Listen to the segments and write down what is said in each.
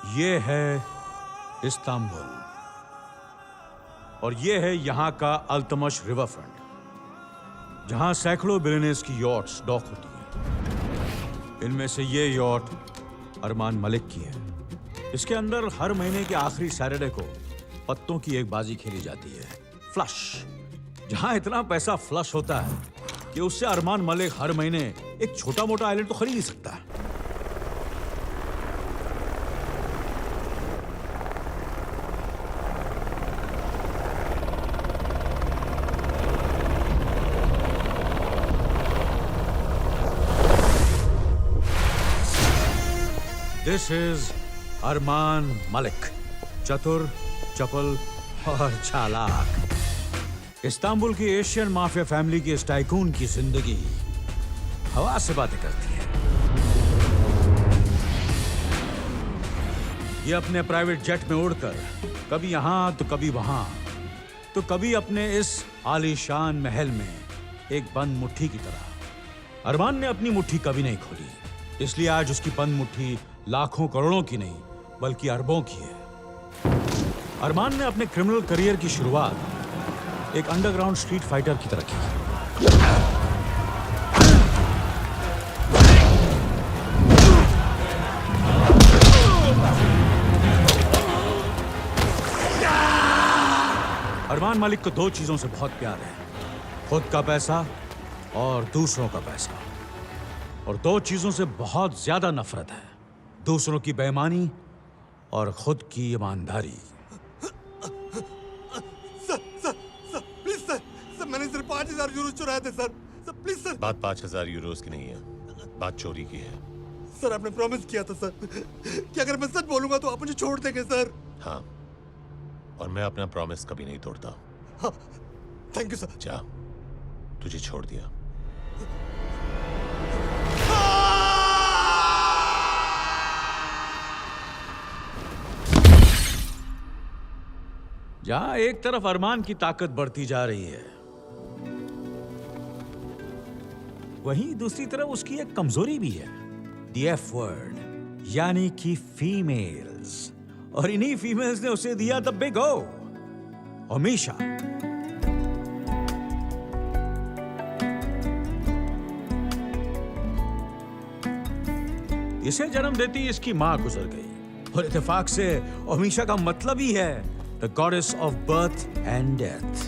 ये है इस्तांबुल और ये है यहाँ का अल्तमश रिवर फ्रंट, जहाँ सैकड़ों बिलियनर्स की यॉट्स डॉक होती है। इनमें से ये यॉट अरमान मलिक की है। इसके अंदर हर महीने के आखिरी सैटरडे को पत्तों की एक बाजी खेली जाती है, फ्लश। जहाँ इतना पैसा फ्लश होता है कि उससे अरमान मलिक हर महीने एक छोटा मोटा आइलैंड तो खरीद ही सकता है। दिस इज अरमान मलिक, चतुर, चपल और चालाक। इस्तांबुल की एशियन माफिया फैमिली की इस टाइकून की जिंदगी हवा से बातें करती है। ये अपने प्राइवेट जेट में उड़कर कभी यहां तो कभी वहां तो कभी अपने इस आलीशान महल में एक बंद मुट्ठी की तरह। अरमान ने अपनी मुट्ठी कभी नहीं खोली, इसलिए आज उसकी बंद मुट्ठी लाखों करोड़ों की नहीं बल्कि अरबों की है। अरमान ने अपने क्रिमिनल करियर की शुरुआत एक अंडरग्राउंड स्ट्रीट फाइटर की तरह की। अरमान मलिक को दो चीजों से बहुत प्यार है, खुद का पैसा और दूसरों का पैसा। और दो चीजों से बहुत ज्यादा नफरत है, दूसरों की बेईमानी और खुद की ईमानदारी। सर, मैंने सिर्फ 5,000 यूरो चुराए थे सर, प्लीज सर। बात 5,000 यूरोस की नहीं है, बात चोरी की है। सर आपने प्रॉमिस किया था सर कि अगर मैं सच बोलूंगा तो आप मुझे छोड़ देंगे सर। हाँ, और मैं अपना प्रॉमिस कभी नहीं तोड़ता। हाँ, थैंक यू सर। जा, तुझे छोड़ दिया। जहां एक तरफ अरमान की ताकत बढ़ती जा रही है, वहीं दूसरी तरफ उसकी एक कमजोरी भी है, द एफ वर्ड, यानी कि फीमेल्स। और इन्हीं फीमेल्स ने उसे दिया द बिग ओ, ओमिशा। इसे जन्म देती इसकी मां गुजर गई और इत्तेफाक से ओमिशा का मतलब ही है the goddess of birth and death.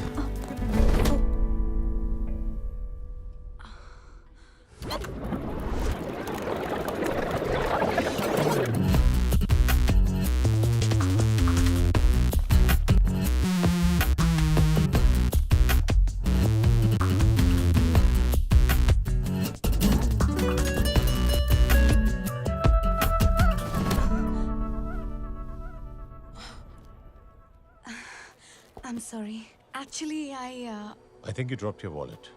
I'm sorry. Actually, I think you dropped your wallet.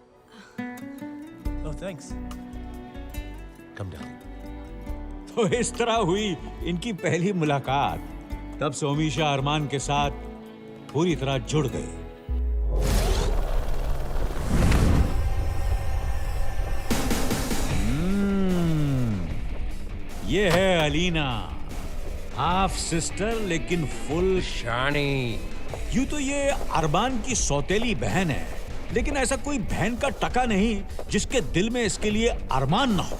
Oh, thanks. Come down. तो इस तरह हुई इनकी पहली मुलाकात। तब से ओमिशा अरमान के साथ पूरी तरह जुड़ गई। ये है अलीना, हाफ सिस्टर लेकिन फुल शानी। यूं तो ये अरमान की सौतेली बहन है, लेकिन ऐसा कोई बहन का टका नहीं जिसके दिल में इसके लिए अरमान ना हो।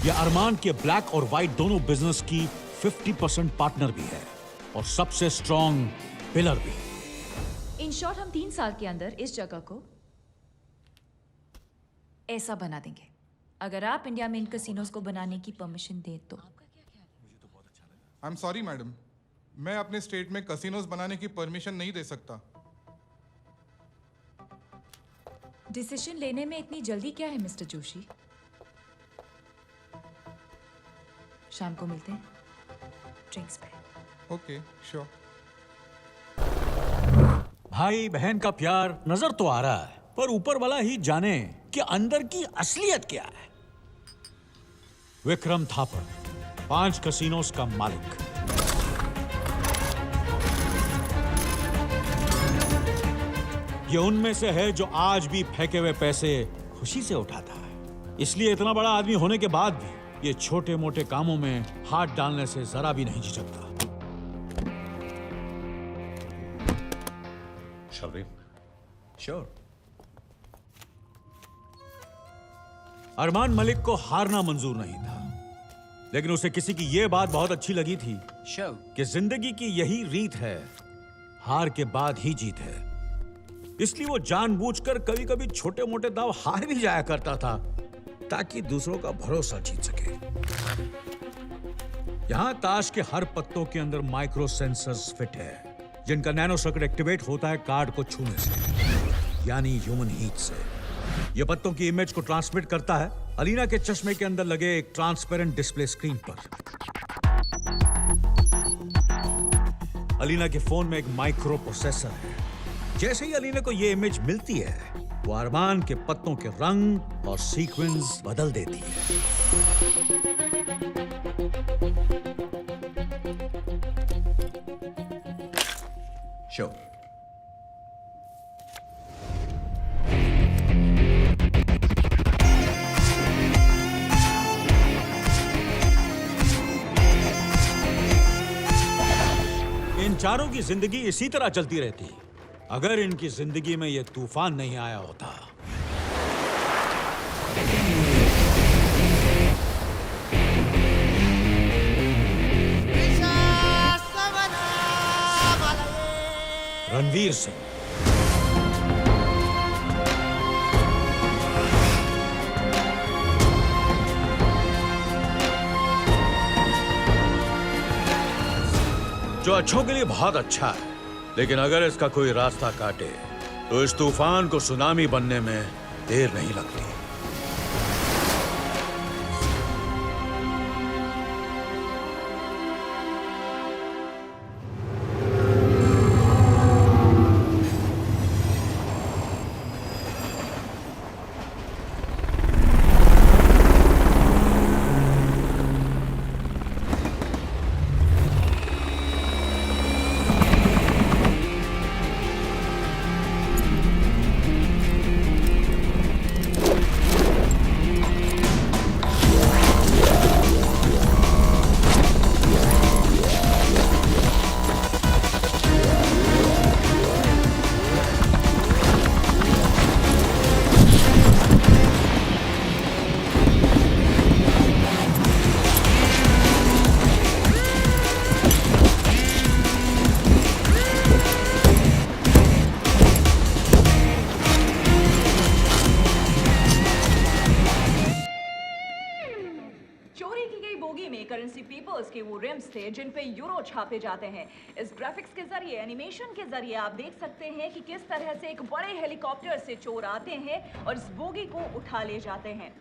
ये अरमान के ब्लैक और व्हाइट दोनों बिजनेस की 50% पार्टनर भी है और सबसे स्ट्रॉन्ग पिलर भी। इन शॉर्ट, हम 3 साल के अंदर इस जगह को ऐसा बना देंगे, अगर आप इंडिया में इन कसिनोज को बनाने की परमिशन दें तो। आई एम सॉरी मैडम, मैं अपने स्टेट में कसिनोज बनाने की परमिशन नहीं दे सकता। डिसीजन लेने में इतनी जल्दी क्या है मिस्टर जोशी? शाम को मिलते हैं ड्रिंक्स पे। Okay, sure. भाई बहन का प्यार नजर तो आ रहा है, पर ऊपर वाला ही जाने कि अंदर की असलियत क्या है। विक्रम थापर, 5 कसिनोज का मालिक। ये उनमें से है जो आज भी फेंके हुए पैसे खुशी से उठाता है। इसलिए इतना बड़ा आदमी होने के बाद भी ये छोटे मोटे कामों में हाथ डालने से जरा भी नहीं झिझकता। Shall we? Sure. Armaan Malik को हारना मंजूर नहीं था, लेकिन उसे किसी की यह बात बहुत अच्छी लगी थी कि जिंदगी की यही रीत है, हार के बाद ही जीत है। इसलिए वो जानबूझकर कभी कभी छोटे मोटे दांव हार भी जाया करता था ताकि दूसरों का भरोसा जीत सके। यहां ताश के हर पत्तों के अंदर माइक्रो सेंसर्स फिट है, जिनका नैनो सर्किट एक्टिवेट होता है कार्ड को छूने से, यानी ह्यूमन हीट से। यह पत्तों की इमेज को ट्रांसमिट करता है अलीना के चश्मे के अंदर लगे एक ट्रांसपेरेंट डिस्प्ले स्क्रीन पर। अलीना के फोन में एक माइक्रो प्रोसेसर है। जैसे ही अलीना को यह इमेज मिलती है, वो अरमान के पत्तों के रंग और सीक्वेंस बदल देती है। श्योर। इन चारों की जिंदगी इसी तरह चलती रहती अगर इनकी जिंदगी में यह तूफान नहीं आया होता। रणवीर सिंह। जो अच्छों के लिए बहुत अच्छा है, लेकिन अगर इसका कोई रास्ता काटे तो इस तूफान को सुनामी बनने में देर नहीं लगती। करेंसी पेपर्स के वो रिम्स थे जिन पे यूरो छापे जाते हैं। इस ग्राफिक्स के जरिए, एनिमेशन के जरिए आप देख सकते हैं कि किस तरह से एक बड़े हेलीकॉप्टर से चोर आते हैं और इस बोगी को उठा ले जाते हैं।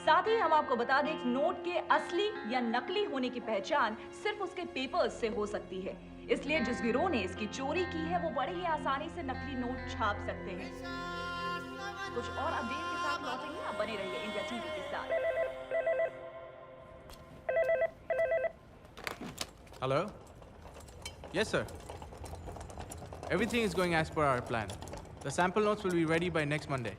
साथ ही हम आपको बता दें, नोट के असली या नकली होने की पहचान सिर्फ उसके पेपर्स से हो सकती है। इसलिए जिस गिरोह ने इसकी चोरी की है, वो बड़े ही आसानी से नकली नोट छाप सकते हैं। कुछ और अपडेट के साथ लौटेंगे, आप बने रहिए इंडिया टीवी के साथ। Hello? Yes, sir. Everything is going as per our plan. The sample notes will be ready by next Monday.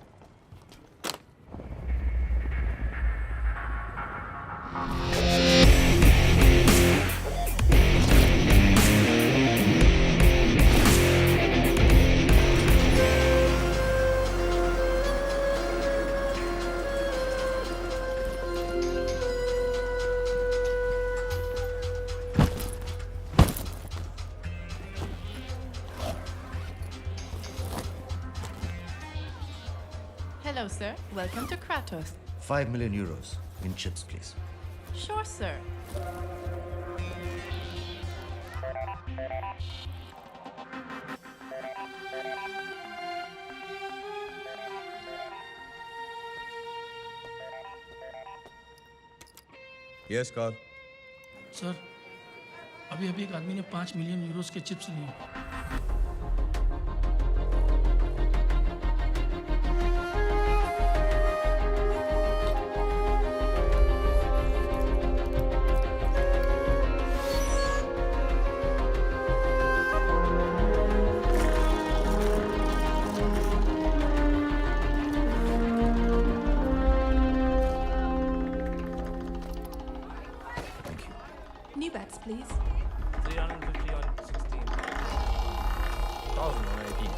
Hello, sir. Welcome to Kratos. 5 million euros in chips, please. Sure, sir. Yes, Carl. Sir, अभी एक आदमी ने 5 million Euros के chips लिए। New bets, please. 350 on 16. 5,022.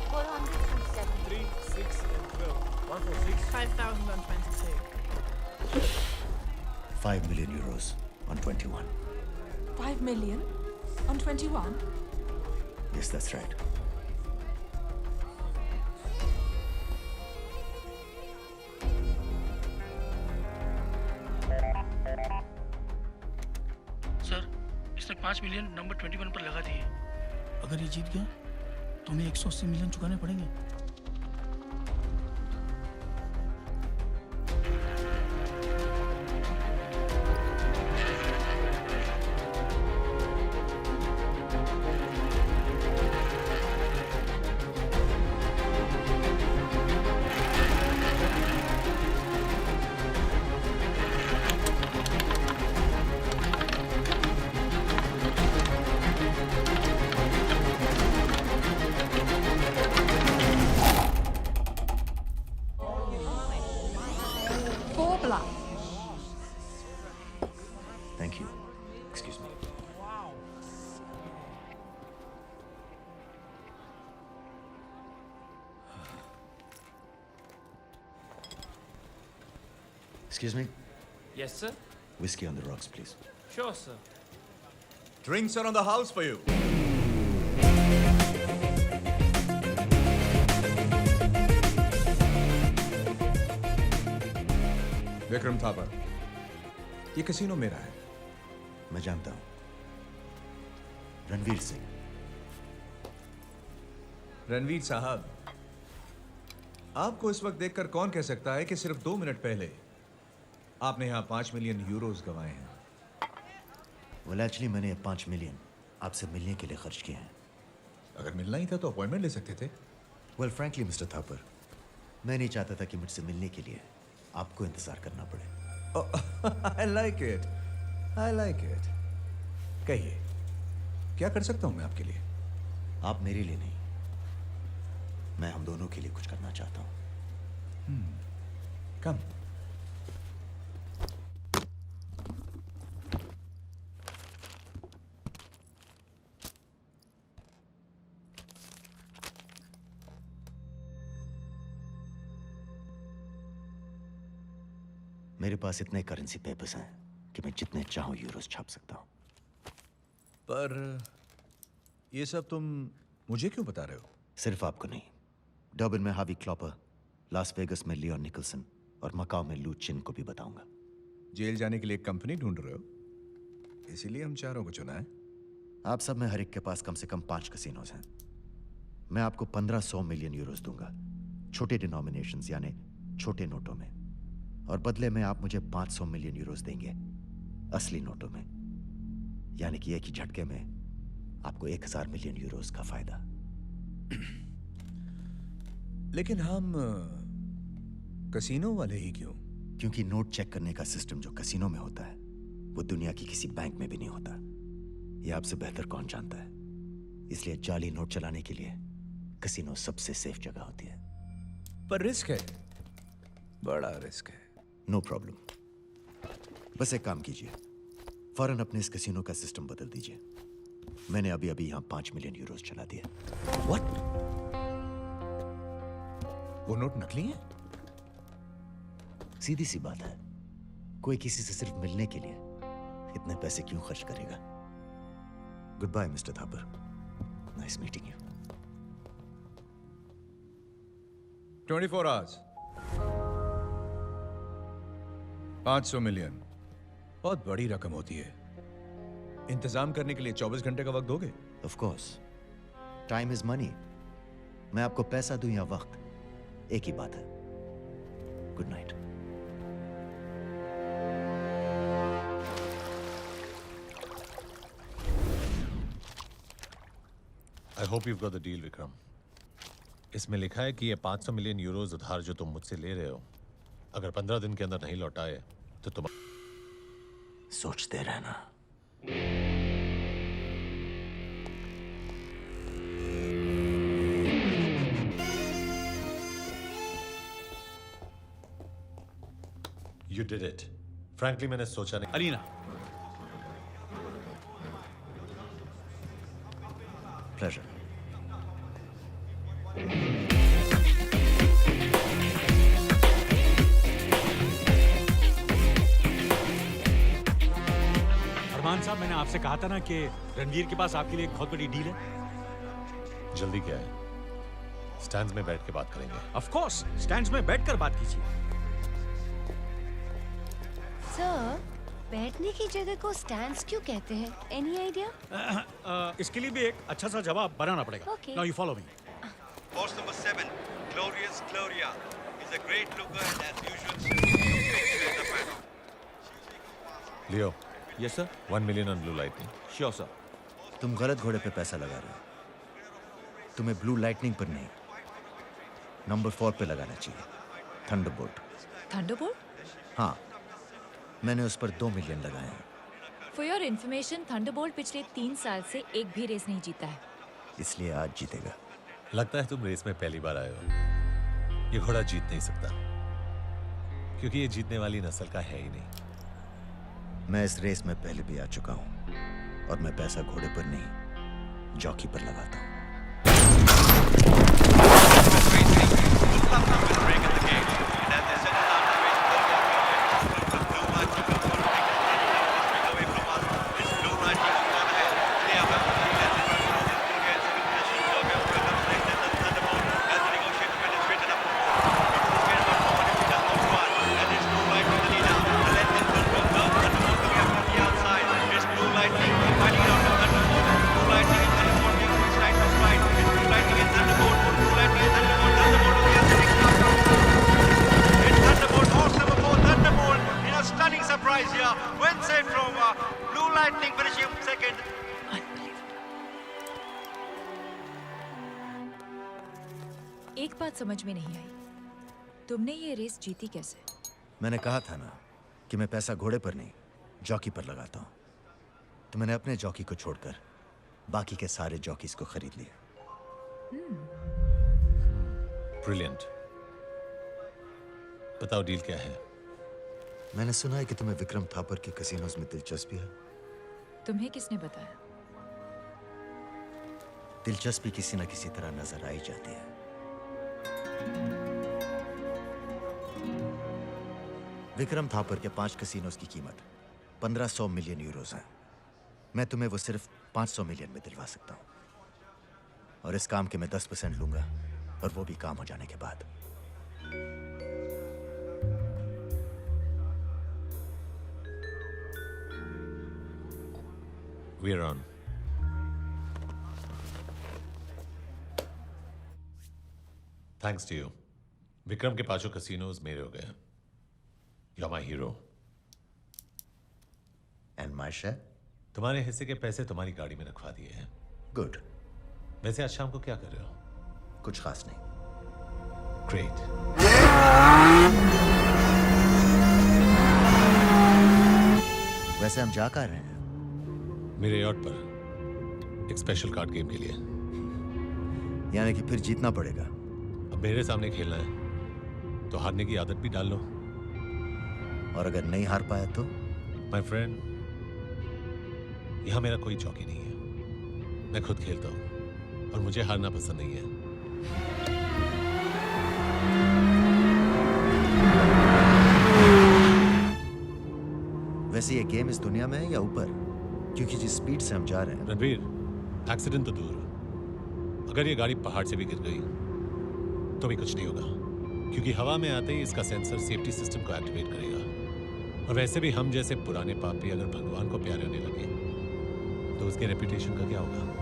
5 million euros on 21. 5 million on 21? Yes, that's right. Sir इसने 5 million number 21 पर लगा दिए। अगर ये जीत गया तो हमें 180 मिलियन चुकाने पड़ेंगे। Four black. Thank you. Excuse me. Excuse me. Yes, sir. Whiskey on the rocks, please. Sure, sir. Drinks are on the house for you. Vikram Thapar, ये कैसीनो मेरा है। मैं जानता हूं। रणवीर सिंह। रणवीर साहब, आपको इस वक्त देखकर कौन कह सकता है कि सिर्फ 2 मिनट पहले आपने यहां 5 मिलियन यूरोस गंवाए हैं? Well, actually, मैंने 5 मिलियन आपसे मिलने के लिए खर्च किए हैं। अगर मिलना ही था तो अपॉइंटमेंट ले सकते थे। Well, frankly, मिस्टर थापर, मैं नहीं चाहता था कि मुझसे मिलने के लिए आपको इंतजार करना पड़े। I like it. I like it. कहिए, क्या कर सकता हूं मैं आपके लिए? आप मेरे लिए नहीं, मैं हम दोनों के लिए कुछ करना चाहता हूं। कम। मेरे पास इतने करेंसी पेपर्स हैं कि मैं जितने चाहूं यूरोस छाप सकता हूं। पर ये सब तुम मुझे क्यों बता रहे हो? सिर्फ आपको नहीं, डर्बन में हावी क्लॉपर, लास वेगस में लियोन निकलसन और मकाओ में लू चिन को भी बताऊंगा। जेल जाने के लिए एक कंपनी ढूंढ रहे हो, इसीलिए हम चारों को चुना है। आप सब में हर एक के पास कम से कम 5 कसिनोज हैं। मैं आपको 1500 मिलियन यूरोस दूंगा, छोटे डिनोमिनेशंस यानी छोटे नोटों में, और बदले में आप मुझे 500 मिलियन यूरोस देंगे असली नोटों में, यानी कि एक ही झटके में आपको 1000 मिलियन यूरोस का फायदा। लेकिन हम कसीनो वाले ही क्यों? क्योंकि नोट चेक करने का सिस्टम जो कसिनो में होता है वो दुनिया की किसी बैंक में भी नहीं होता। ये आपसे बेहतर कौन जानता है। इसलिए जाली नोट चलाने के लिए कसिनो सबसे सेफ जगह होती है। पर रिस्क है, बड़ा रिस्क है। नो प्रॉब्लम, बस एक काम कीजिए, फौरन अपने इस कसिनो का सिस्टम बदल दीजिए। मैंने अभी अभी यहां 5 मिलियन यूरोस चला दिया। What? वो नोट नकली है? सीधी सी बात है, कोई किसी से सिर्फ मिलने के लिए इतने पैसे क्यों खर्च करेगा। Good bye mister Thapar, nice meeting you. 24 hours, 500 million बहुत बड़ी रकम होती है। इंतजाम करने के लिए 24 घंटे का वक्त दोगे? Of course, time is money. मैं आपको पैसा दूं या वक्त, एक ही बात है। Good night. I hope you got the deal Vikram. इसमें लिखा है कि ये 500 मिलियन यूरोज उधार जो तुम मुझसे ले रहे हो, अगर 15 दिन के अंदर नहीं लौटाए तो तुम सोचते रहना। You did it. फ्रैंकली मैंने सोचा नहीं। अलीना, प्लेजर। अरमान साहब, मैंने आपसे कहा था ना कि रणवीर के पास आपके लिए एक बहुत बड़ी डील है। जल्दी क्या है? स्टैंड्स में बैठ के बात करेंगे। ऑफ कोर्स, स्टैंड्स में बैठकर बात कीजिए। सर, बैठने की जगह को स्टैंड्स क्यों कहते हैं? Any idea? इसके लिए भी एक अच्छा सा जवाब बनाना पड़ेगा। Okay. Now you follow me. Post number 7, Glorious Gloria is a great looker and as usual she's the panel. Leo, yes sir. 1 million on blue lightning. Sure sir. तुम गलत घोड़े पे पैसा लगा रहे हो। तुम्हें ब्लू लाइटनिंग पर नहीं, नंबर 4 पे लगाना चाहिए, थंडरबोल्ट। थंडरबोल्ट? हाँ, मैंने उस पर 2 मिलियन लगाए हैं। फॉर योर इन्फॉर्मेशन, थंडरबोल्ट पिछले 3 साल से एक भी रेस नहीं जीता है। इसलिए आज जीतेगा। लगता है तुम रेस में पहली बार आए हो। ये घोड़ा जीत नहीं सकता, क्योंकि ये जीतने वाली नस्ल का है ही नहीं। मैं इस रेस में पहले भी आ चुका हूँ, और मैं पैसा घोड़े पर नहीं, जॉकी पर लगाता हूँ। एक बात समझ में नहीं आई, तुमने ये रेस जीती कैसे? मैंने कहा था ना कि मैं पैसा घोड़े पर नहीं, जॉकी पर लगाता हूँ। तो मैंने अपने जॉकी को छोड़कर बाकी के सारे जॉकीज को खरीद लिया। ब्रिलियंट। बताओ डील क्या है? मैंने सुना है कि तुम्हें विक्रम थापर के कसिनोज में दिलचस्पी है। तुम्हें किसने बताया? दिलचस्पी किसी न किसी तरह नजर आ ही जाती है। विक्रम थापर के 5 कसिनोज की कीमत 1500 मिलियन यूरोज है। मैं तुम्हें वो सिर्फ 500 मिलियन में दिलवा सकता हूं, और इस काम के मैं 10% लूंगा, और वो भी काम हो जाने के बाद। We're on. Thanks to you. Vikram के 5 कसिनोज मेरे हो गए। You're my hero. And my share? तुम्हारे हिस्से के पैसे तुम्हारी गाड़ी में रखवा दिए हैं। Good. वैसे आज शाम को क्या कर रहे हो? कुछ खास नहीं। Great. वैसे हम जा कहाँ रहे हैं? मेरे यॉट पर एक स्पेशल कार्ड गेम के लिए। यानी कि फिर जीतना पड़ेगा। अब मेरे सामने खेलना है तो हारने की आदत भी डाल लो। और अगर नहीं हार पाया तो? माय फ्रेंड, यहां मेरा कोई जॉकी नहीं है। मैं खुद खेलता हूं और मुझे हारना पसंद नहीं है। वैसे ये गेम इस दुनिया में है या ऊपर? क्योंकि जिस स्पीड से हम जा रहे हैं। रणवीर, एक्सीडेंट तो दूर, अगर ये गाड़ी पहाड़ से भी गिर गई तो भी कुछ नहीं होगा, क्योंकि हवा में आते ही इसका सेंसर सेफ्टी सिस्टम को एक्टिवेट करेगा। और वैसे भी हम जैसे पुराने पापी अगर भगवान को प्यारे होने लगे तो उसके रेपुटेशन का क्या होगा?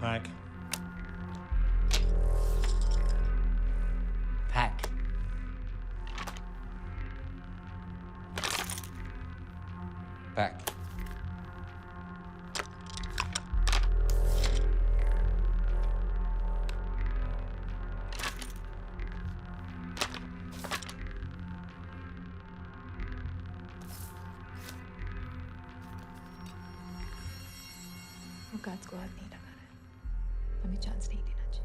Pack. Pack. Pack. वो काज को हाथ नहीं लगा रहा है, हमें चांस नहीं देना चाहिए।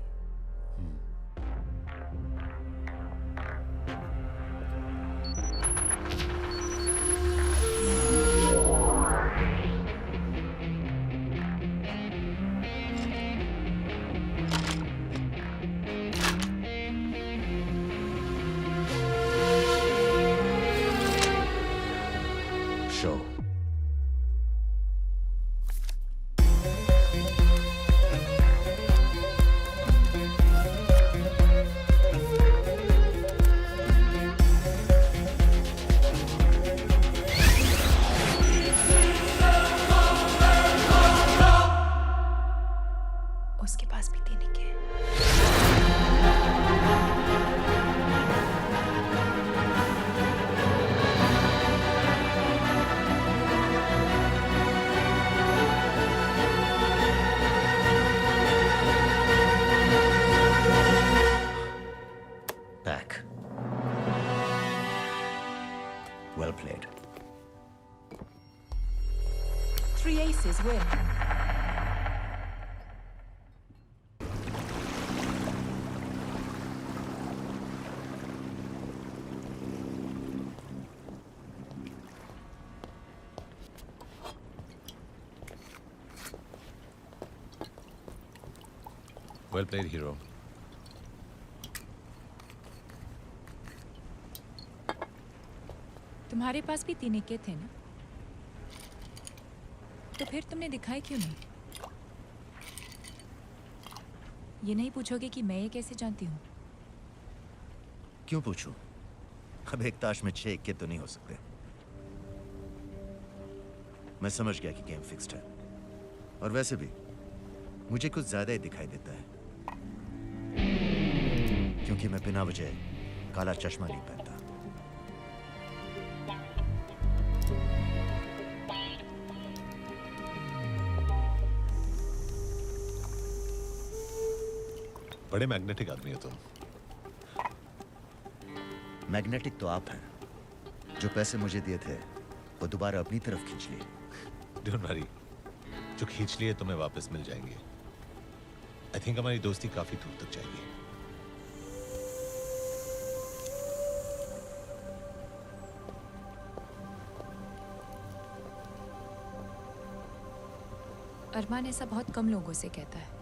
Jack. Well played. 3 aces win. Well played, hero. तुम्हारे पास भी 3 इक्के थे ना? तो फिर तुमने दिखाए क्यों नहीं? ये नहीं पूछोगे कि मैं ये कैसे जानती हूँ? क्यों पूछूं? अब एक ताश में 6 इक्के तो नहीं हो सकते। मैं समझ गया कि गेम फिक्स्ड है। और वैसे भी मुझे कुछ ज्यादा ही दिखाई देता है, क्योंकि मैं बिना वजह काला चश्मा नहीं पहनता। बड़े मैग्नेटिक आदमी हो तुम। मैग्नेटिक तो आप हैं। जो पैसे मुझे दिए थे वो दोबारा अपनी तरफ खींच लिए। डोंट वरी, जो खींच लिए तुम्हें वापस मिल जाएंगे। आई थिंक हमारी दोस्ती काफी दूर तक जाएगी। अरमान ऐसा बहुत कम लोगों से कहता है।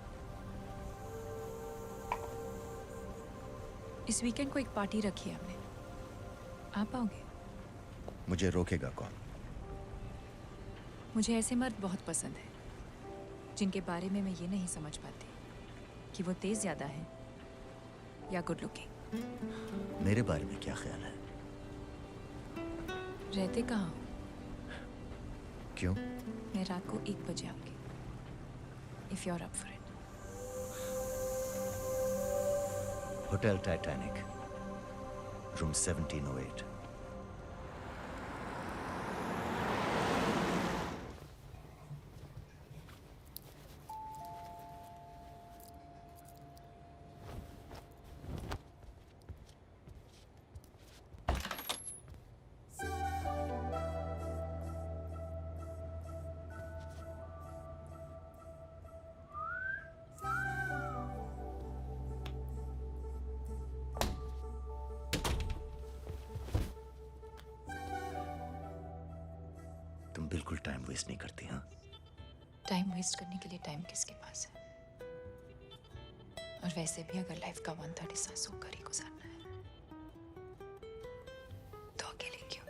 इस वीकेंड को एक पार्टी रखी है हमने, आप आओगे? मुझे रोकेगा कौन? मुझे ऐसे मर्द बहुत पसंद है जिनके बारे में मैं ये नहीं समझ पाती कि वो तेज ज्यादा है या गुड लुकिंग। मेरे बारे में क्या ख्याल है? रहते कहाँ हो? क्यों? मैं रात को 1 बजे आऊंगी, if you are up for it. Hotel Titanic, room 1708। तुम बिल्कुल टाइम वेस्ट नहीं करती, हाँ? टाइम वेस्ट करने के लिए टाइम किसके पास है? और वैसे भी अगर लाइफ का 1/3 हिस्सा सोकर ही गुजारना है तो अकेले क्यों?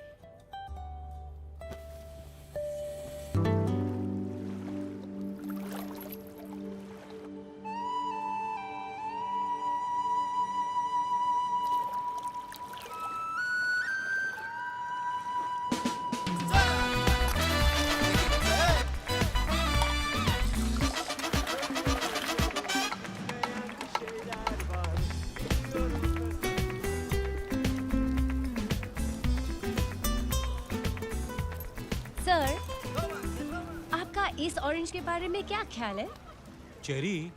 इस ऑरेंज के बारे में क्या ख्याल है? चेरी,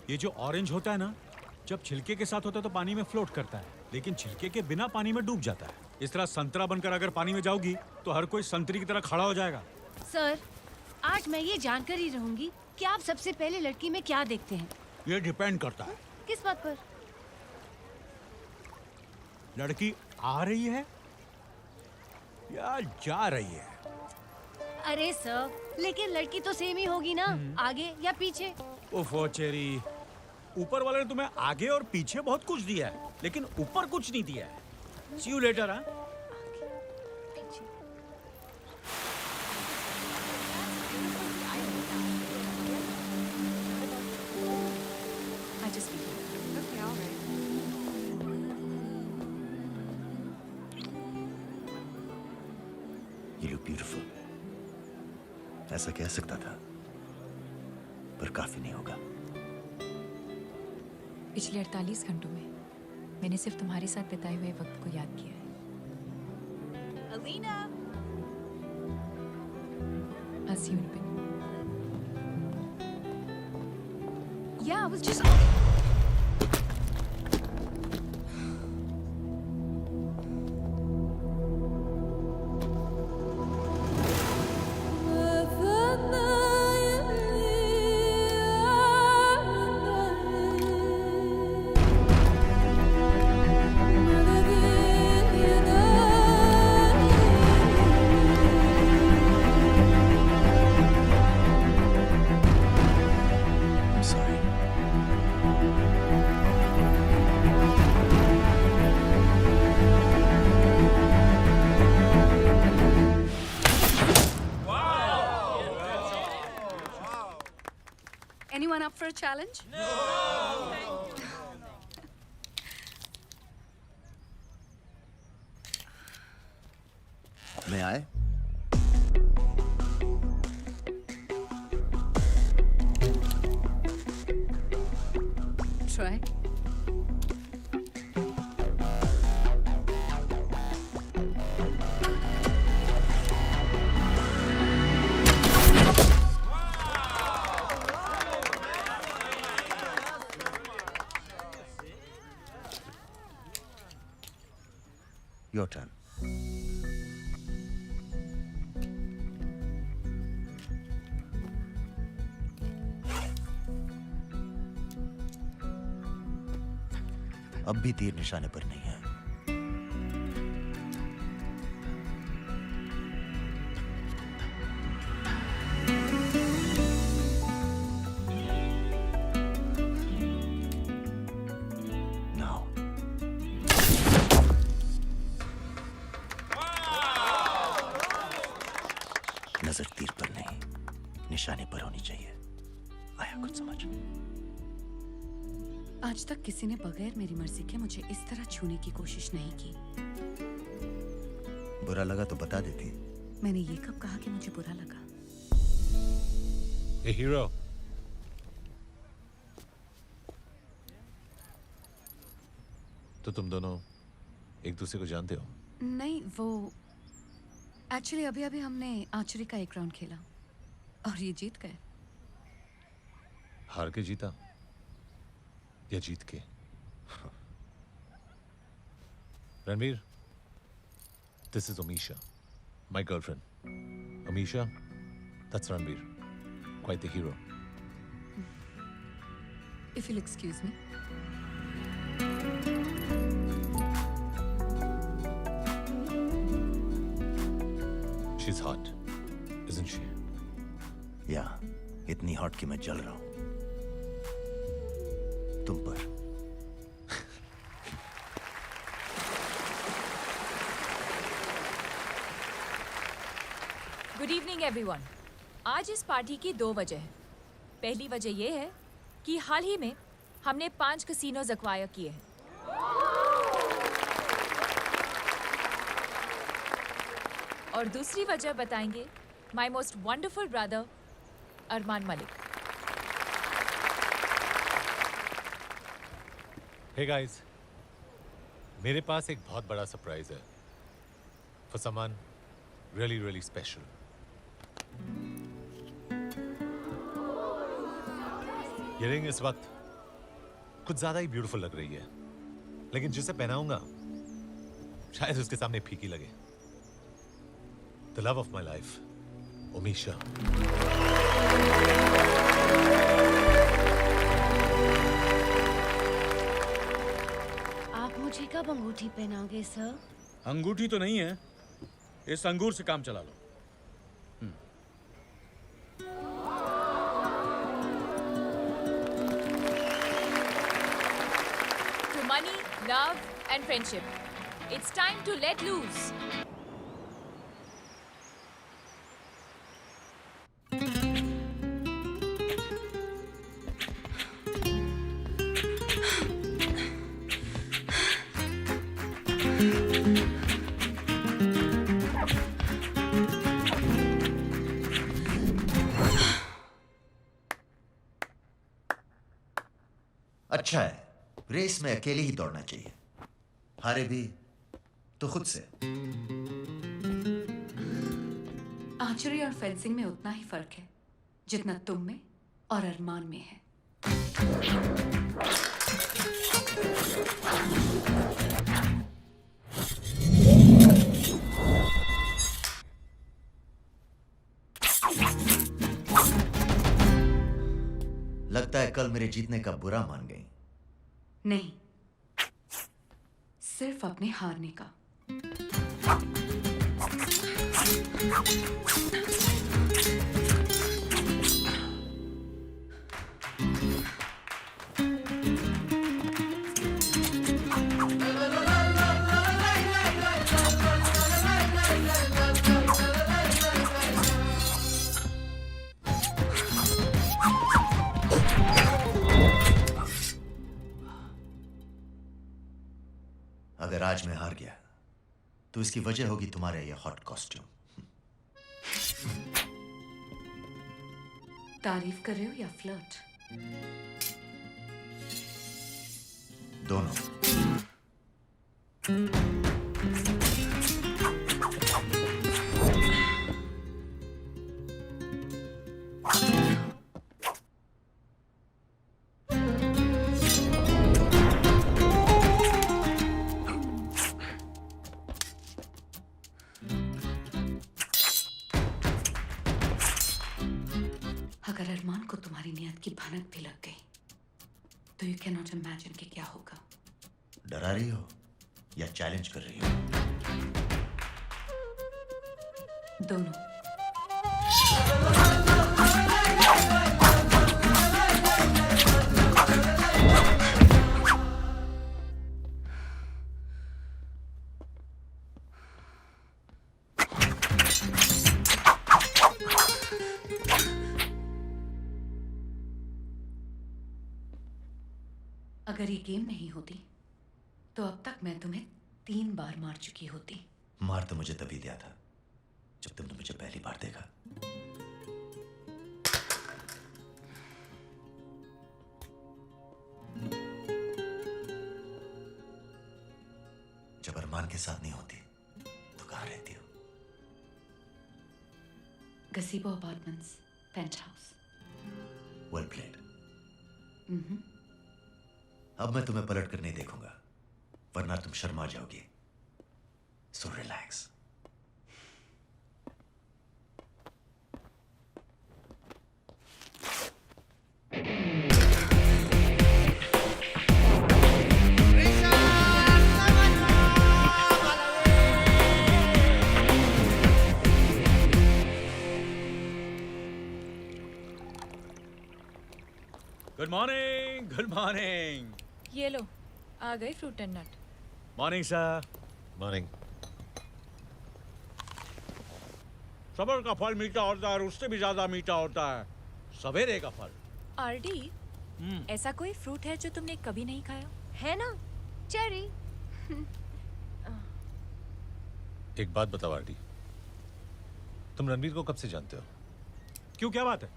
ये जो ऑरेंज होता है ना, जब छिलके के साथ होता है तो पानी में फ्लोट करता है, लेकिन छिलके के बिना पानी में डूब जाता है। इस तरह संतरा बनकर अगर पानी में जाओगी तो हर कोई संतरी की तरह खड़ा हो जाएगा। सर, आज मैं ये जानकर ही रहूंगी कि आप सबसे पहले लड़की में क्या देखते हैं। ये डिपेंड करता है। किस बात पर? लड़की आ रही है या जा रही है? अरे सर, लेकिन लड़की तो सेम ही होगी ना, आगे या पीछे। ओफो चेरी, ऊपर वाले ने तुम्हें आगे और पीछे बहुत कुछ दिया है, लेकिन ऊपर कुछ नहीं दिया है। See you later, हाँ? You look beautiful. ऐसा कह सकता था, पर काफी नहीं होगा। पिछले 48 घंटों में मैंने सिर्फ तुम्हारे साथ बिताए हुए वक्त को याद किया है। Alina, I'll see you in a bit. Yeah, I was just... for a challenge? मैं आए? Try. Your turn. अब भी तीर निशाने पर नहीं है। Now. नजर तीर पर नहीं, निशाने पर होनी चाहिए। आया कुछ समझ? आज तक किसी ने बगैर मेरी मर्जी के मुझे इस तरह छूने की कोशिश नहीं की। बुरा लगा तो बता देती। मैंने ये कब कहा कि मुझे बुरा लगा? ए हीरो, तो तुम दोनों एक दूसरे को जानते हो? नहीं, वो एक्चुअली अभी हमने आर्चरी का एक राउंड खेला और ये जीत गए। हार के जीता या जीत के? Ranveer, this is Amisha, my girlfriend. Amisha, that's Ranveer, quite the hero. If you'll excuse me. She's hot, isn't she? या इतनी हॉट कि मैं जल रहा हूं तुम पर। Good evening everyone. आज इस पार्टी की 2 वजह है। पहली वजह यह है कि हाल ही में हमने 5 कैसीनोज एक्वायर किए हैं। और दूसरी वजह बताएंगे my most wonderful brother Armaan Malik. Hey guys, मेरे पास एक बहुत बड़ा सरप्राइज है for someone really really special. ये रिंग इस वक्त कुछ ज्यादा ही ब्यूटीफुल लग रही है, लेकिन जिसे पहनाऊंगा शायद उसके सामने फीकी लगे। The love of my life, Amisha. आप मुझे कब अंगूठी पहनाओगे सर? अंगूठी तो नहीं है, इस अंगूर से काम चला लो। To money, love and friendship. It's time to let loose. अच्छा है, रेस में अकेले ही दौड़ना चाहिए, हारे भी तो खुद से। आर्चरी और फेंसिंग में उतना ही फर्क है जितना तुम में और अरमान में है। लगता है कल मेरे जीतने का बुरा मान गई। नहीं, सिर्फ अपने हारने का। आज मैं हार गया तो इसकी वजह होगी तुम्हारे ये हॉट कॉस्ट्यूम। तारीफ कर रहे हो या फ्लर्ट? दोनों। अगर अरमान को तुम्हारी नियत की भनक भी लग गई तो यू कैन नॉट इमेजिन कि क्या होगा। डरा रही हो या चैलेंज कर रही हो? दोनों। अगर ये गेम नहीं होती तो अब तक मैं तुम्हें 3 बार मार चुकी होती। मार तो मुझे तभी दिया था जब तुमने मुझे पहली बार देखा। जब अरमान के साथ नहीं होती तो कहाँ रहती हो? Gazebo apartments, penthouse. Well played. अब मैं तुम्हें पलट कर नहीं देखूंगा वरना तुम शर्मा जाओगी। So relax. Good morning, good morning. ये लो, आ गई fruit and nut. Morning sir. Morning. सबर का फल मीठा होता है और उससे भी ज्यादा मीठा होता है सवेरे का फल। आरडी, ऐसा कोई फ्रूट है जो तुमने कभी नहीं खाया? है ना, चेरी। एक बात बताओ आरडी, तुम रणवीर को कब से जानते हो? क्यों, क्या बात है?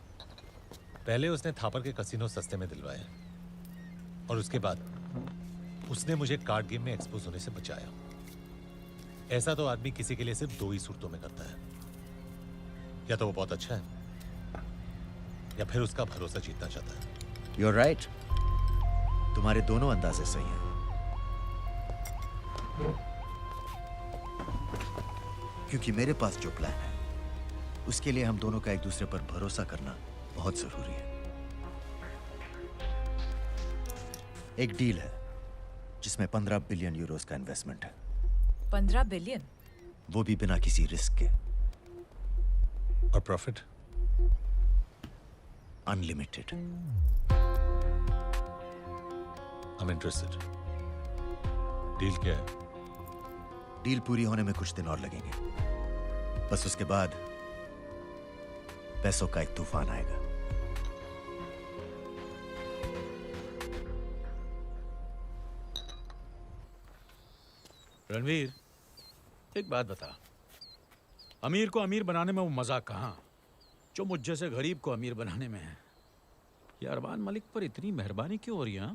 पहले उसने थापर के कसिनो सस्ते में दिलवाए और उसके बाद उसने मुझे कार्ड गेम में एक्सपोज होने से बचाया। ऐसा तो आदमी किसी के लिए सिर्फ 2 ही सूरतों में करता है, या तो वो बहुत अच्छा है या फिर उसका भरोसा जीतना चाहता है। You're right. तुम्हारे दोनों अंदाजे सही हैं। क्योंकि मेरे पास जो प्लान है उसके लिए हम दोनों का एक दूसरे पर भरोसा करना बहुत जरूरी है। एक डील है जिसमें 15 बिलियन यूरोस का इन्वेस्टमेंट है। 15 बिलियन? वो भी बिना किसी रिस्क के। और profit? Unlimited. I'm interested. Deal क्या है? डील पूरी होने में कुछ दिन और लगेंगे, बस उसके बाद पैसों का एक तूफान आएगा। रणवीर, एक बात बता, अमीर को अमीर बनाने में वो मजा कहाँ जो मुझ जैसे गरीब को अमीर बनाने में है? ये अरमान मलिक पर इतनी मेहरबानी क्यों हो रही है?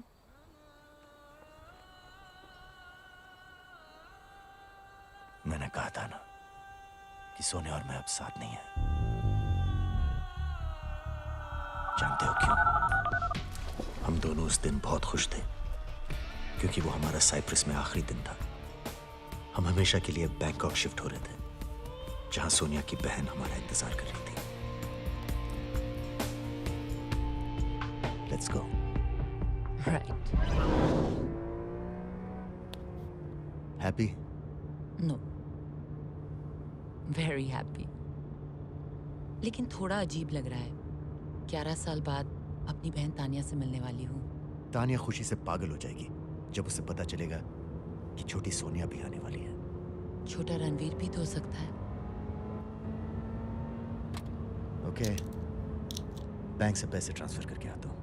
मैंने कहा था ना कि सोने और मैं अब साथ नहीं है। जानते हो क्यों? हम दोनों उस दिन बहुत खुश थे क्योंकि वो हमारा साइप्रस में आखिरी दिन था। हम हमेशा के लिए बैंकॉक शिफ्ट हो रहे थे जहां सोनिया की बहन हमारा इंतजार कर रही थी। Let's go. Right. Happy? No, very happy. लेकिन थोड़ा अजीब लग रहा है। 11 साल बाद अपनी बहन तानिया से मिलने वाली हूँ। तानिया खुशी से पागल हो जाएगी जब उसे पता चलेगा कि छोटी सोनिया भी आने वाली है। छोटा रणवीर भी तो हो सकता है। ओके, बैंक से पैसे ट्रांसफर करके आता हूँ।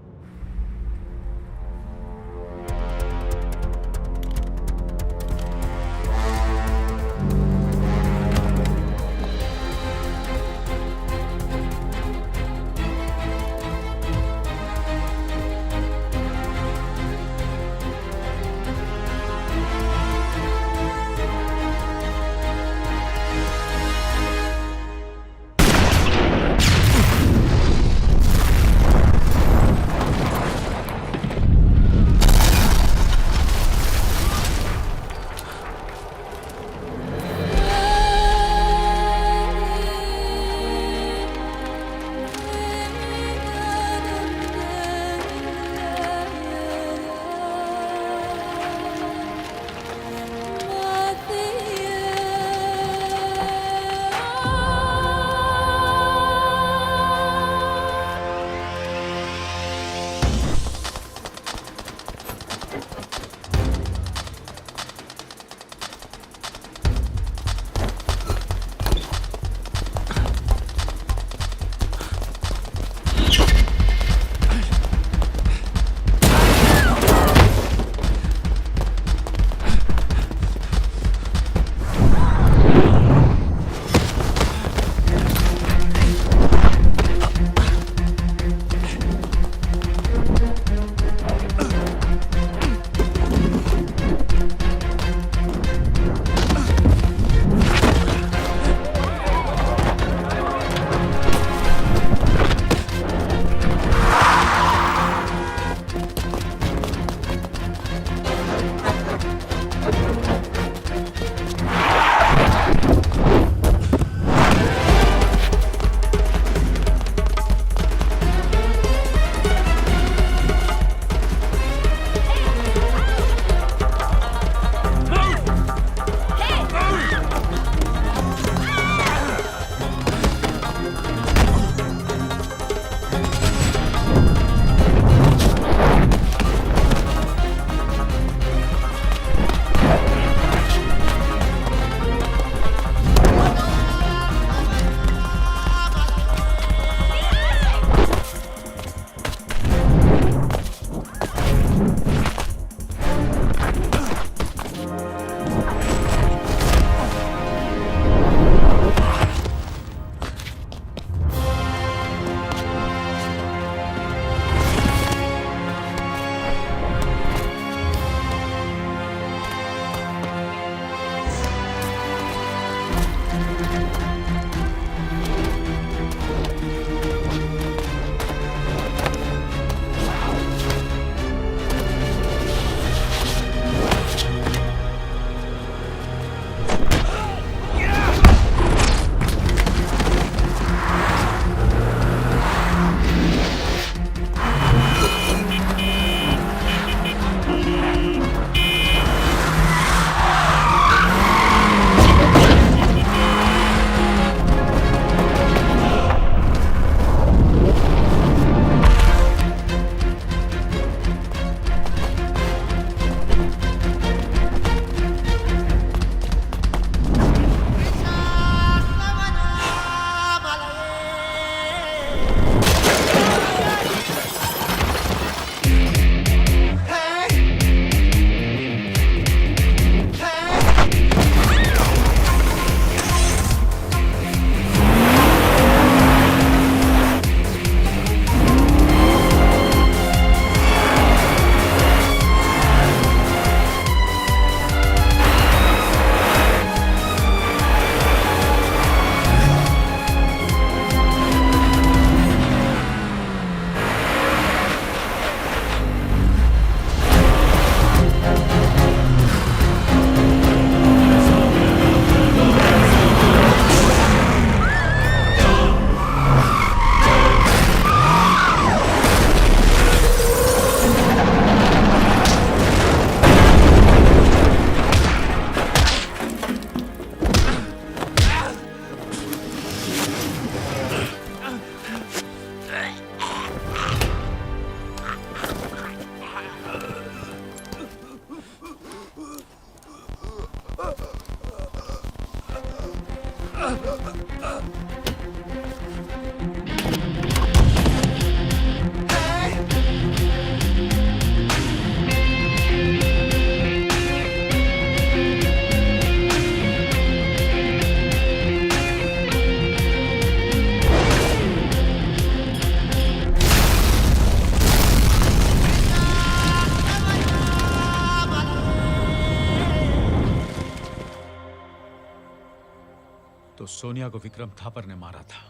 तो सोनिया को विक्रम थापर ने मारा था।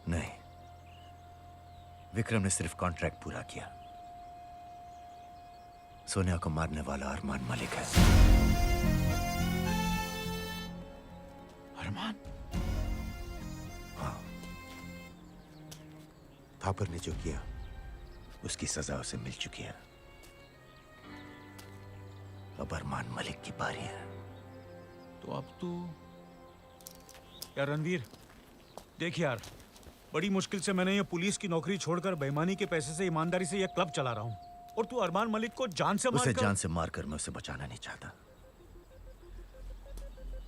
नहीं, विक्रम ने सिर्फ कॉन्ट्रैक्ट पूरा किया। सोनिया को मारने वाला अरमान मलिक है। अरमान? हाँ, थापर ने जो किया उसकी सजा उसे मिल चुकी है। अब अरमान मलिक की बारी है। तो अब तू यार रणवीर, देख यार, बड़ी मुश्किल से मैंने ये पुलिस की नौकरी छोड़कर बेईमानी के पैसे से ईमानदारी से ये क्लब चला रहा हूँ, और तू अरमान मलिक को जान से उसे मारकर... जान से मारकर मैं उसे बचाना नहीं चाहता।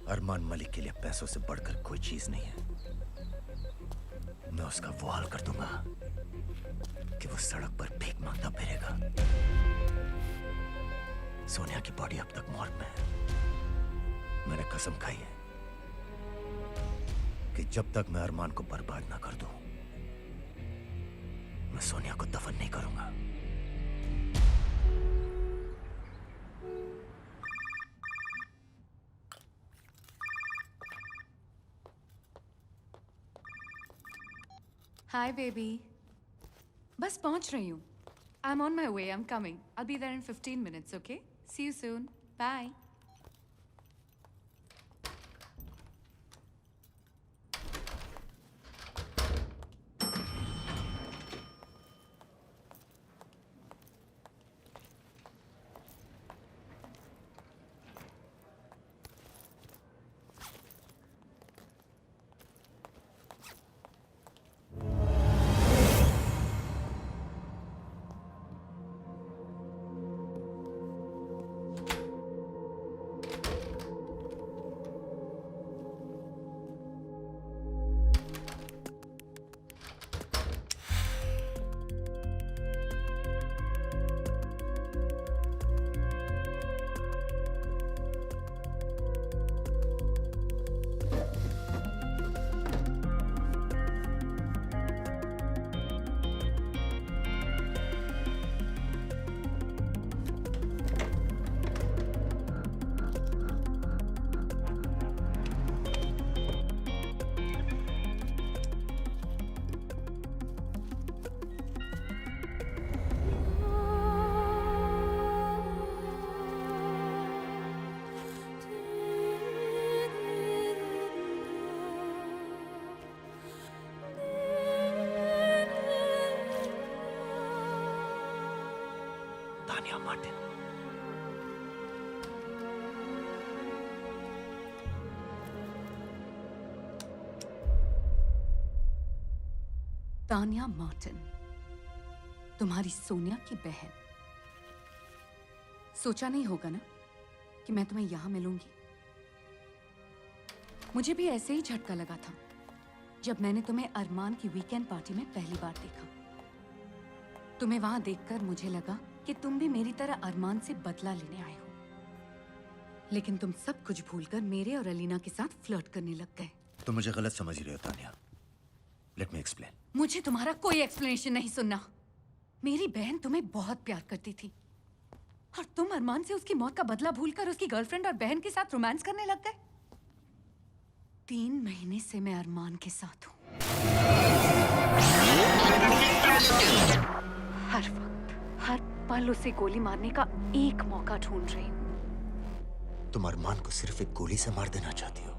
अरमान मलिक के लिए पैसों से बढ़कर कोई चीज नहीं है। मैं उसका वो हाल कर दूंगा कि वो सड़क पर भीख मांगता फिरेगा। सोनिया की बॉडी अब तक मॉर्ग में है। मैंने कसम खाई है कि जब तक मैं अरमान को बर्बाद ना कर दूं, मैं सोनिया को दफन नहीं करूंगा। हाय बेबी, बस पहुंच रही हूँ। I am on my way, I am coming. I be there in 15 minutes, okay? See you soon, bye. Tania Martin. Tania Martin, तुम्हारी सोनिया की बहन। सोचा नहीं होगा ना कि मैं तुम्हें यहां मिलूंगी। मुझे भी ऐसे ही झटका लगा था जब मैंने तुम्हें अरमान की वीकेंड पार्टी में पहली बार देखा। तुम्हें वहां देखकर मुझे लगा कि तुम भी मेरी तरह अरमान से बदला लेने आए हो, लेकिन तुम सब कुछ भूलकर मेरे और अलीना के साथ फ्लर्ट करने लग गए। तुम मुझे गलत समझ रहे हो तानिया। Let me explain. मुझे तुम्हारा कोई एक्सप्लेनेशन नहीं सुनना। मेरी बहन तुम्हें बहुत प्यार करती थी और तुम अरमान से उसकी मौत का बदला भूलकर उसकी गर्लफ्रेंड और बहन के साथ रोमांस करने लग गए। 3 महीने से मैं अरमान के साथ हूँ। हर वक्त, हर पल उसे गोली मारने का एक मौका ढूंढ रही हूँ। तुम अरमान को सिर्फ एक गोली से मार देना चाहती हो।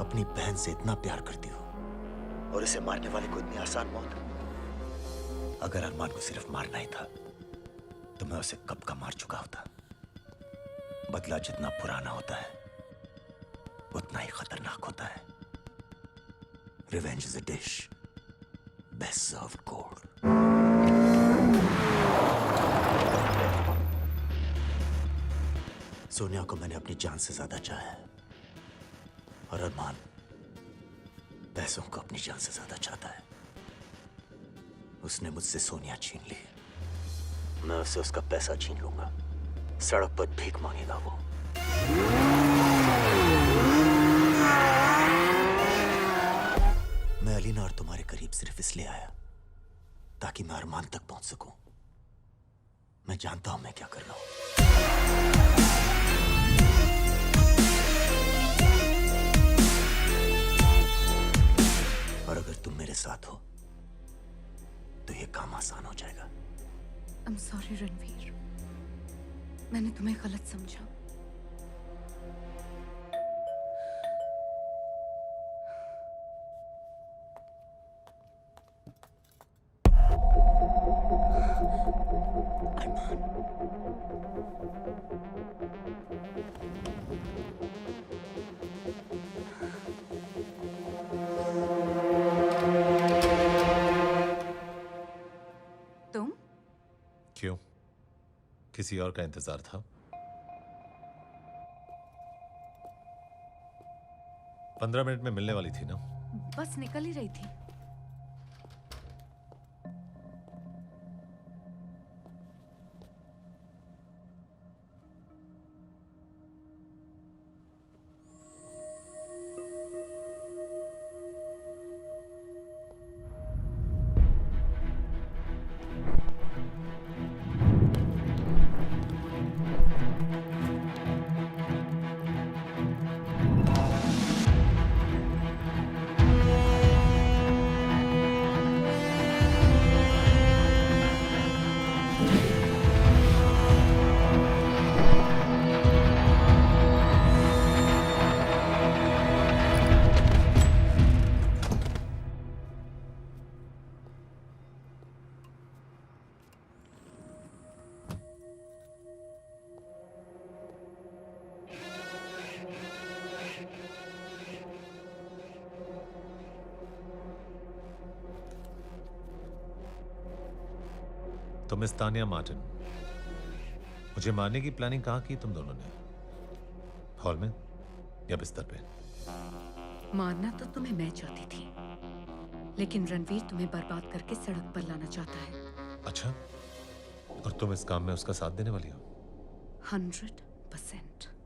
अपनी बहन से इतना प्यार करती हो और इसे मारने वाले को इतनी आसान मौत। अगर अरमान को सिर्फ मारना ही था तो मैं उसे कब का मार चुका होता। बदला जितना पुराना होता है उतना ही खतरनाक होता है। Revenge is a dish best served cold. Sonia को मैंने अपनी जान से ज्यादा चाहा है, और अरमान पैसों को अपनी जान से ज्यादा चाहता है। उसने मुझसे सोनिया छीन ली, मैं उससे उसका पैसा छीन लूंगा। सड़क पर भीख मांगेगा वो। मैं अलीना और तुम्हारे करीब सिर्फ इसलिए आया ताकि मैं अरमान तक पहुंच सकूं। मैं जानता हूं मैं क्या कर रहा हूं। और अगर तुम मेरे साथ हो तो ये काम आसान हो जाएगा। I'm sorry रणवीर, मैंने तुम्हें गलत समझा। तुम? क्यों? किसी और का इंतजार था? 15 मिनट में मिलने वाली थी ना? बस निकल ही रही थी। तो मिस तानिया मार्टिन, मुझे मारने की प्लानिंग कहाँ की तुम दोनों ने? हॉल में या बिस्तर पे? मारना तो तुम्हें मैं चाहती थी, लेकिन रणवीर तुम्हें बर्बाद करके सड़क पर लाना चाहता है। अच्छा, और तुम इस काम में उसका साथ देने वाली हो? 100%।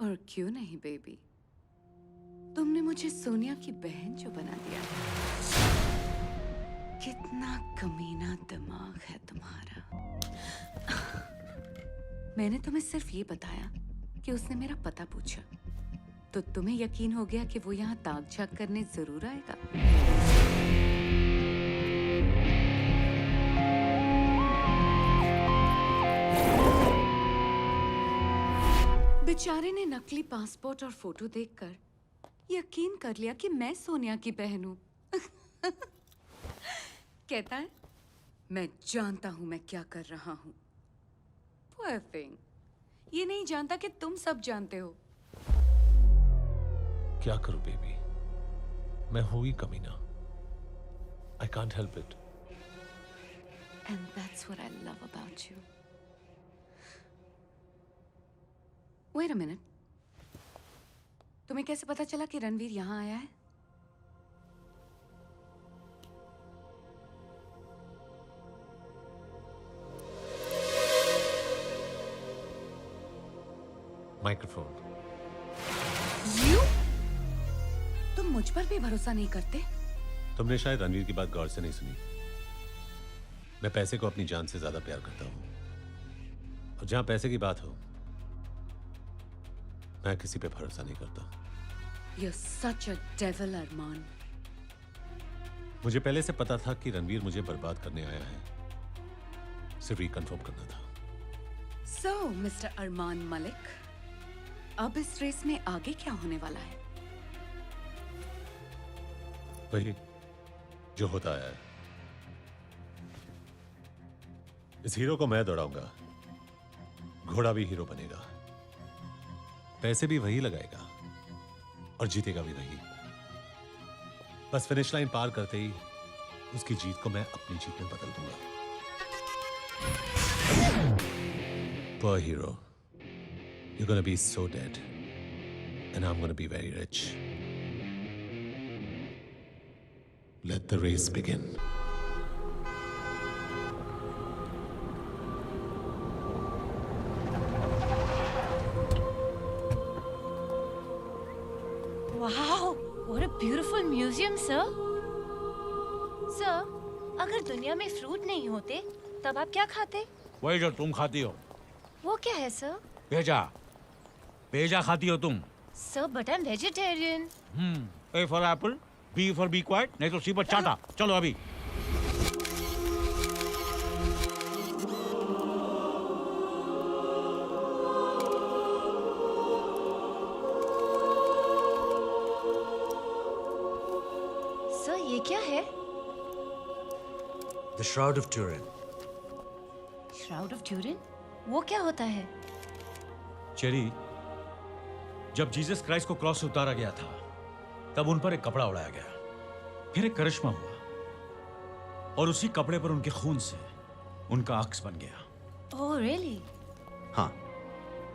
और क्यों नहीं बेबी, तुमने मुझे सोनिया की बहन जो बना दिया। कितना कमीना दिमाग है तुम्हारा। मैंने तुम्हें सिर्फ ये बताया कि उसने मेरा पता पूछा, तो तुम्हें यकीन हो गया कि वो यहाँ ताक झाक करने जरूर आएगा। बेचारे ने नकली पासपोर्ट और फोटो देखकर यकीन कर लिया कि मैं सोनिया की बहन हूं। कहता है मैं जानता हूं मैं क्या कर रहा हूं। Poor thing, ये नहीं जानता कि तुम सब जानते हो। क्या करूं बेबी, मैं हूं ही कमीना। I can't help it. And that's what I love about you. Wait a minute. तुम्हें कैसे पता चला कि रणवीर यहाँ आया है? माइक्रोफोन। You? तुम मुझ पर भी भरोसा नहीं करते? तुमने शायद रणवीर की बात गौर से नहीं सुनी। मैं पैसे को अपनी जान से ज्यादा प्यार करता हूं, और जहां पैसे की बात हो मैं किसी पे भरोसा नहीं करता। You're such a devil, अरमान। मुझे पहले से पता था कि रणवीर मुझे बर्बाद करने आया है, सिर्फ रिकन्फर्म करना था। So, मिस्टर अरमान मलिक, अब इस रेस में आगे क्या होने वाला है? वही जो होता है। इस हीरो को मैं दौड़ाऊंगा, घोड़ा भी हीरो बनेगा, पैसे भी वही लगाएगा और जीतेगा भी वही। बस फिनिश लाइन पार करते ही उसकी जीत को मैं अपनी जीत में बदल दूंगा। Poor hero, you're gonna be so dead, and I'm gonna be very rich. Let the race begin. Wow, what a beautiful museum, sir. Sir, अगर दुनिया में फ्रूट नहीं होते, तब आप क्या खाते? वही जो तुम खाती हो। वो क्या है, सर? भेजा। भेजा खाती हो तुम। Sir, but I'm vegetarian. A for apple, B for be quiet, नहीं तो सी पर चाटा। चलो अभी। Sir, ये क्या है? The Shroud of Turin. Shroud of Turin? वो क्या होता है? चेरी, जब जीसस क्राइस्ट को क्रॉस से उतारा गया था, तब उन पर एक कपड़ा उड़ाया गया, फिर एक करिश्मा हुआ, और उसी कपड़े पर उनके खून से उनका अक्स बन गया। Oh, really? हाँ,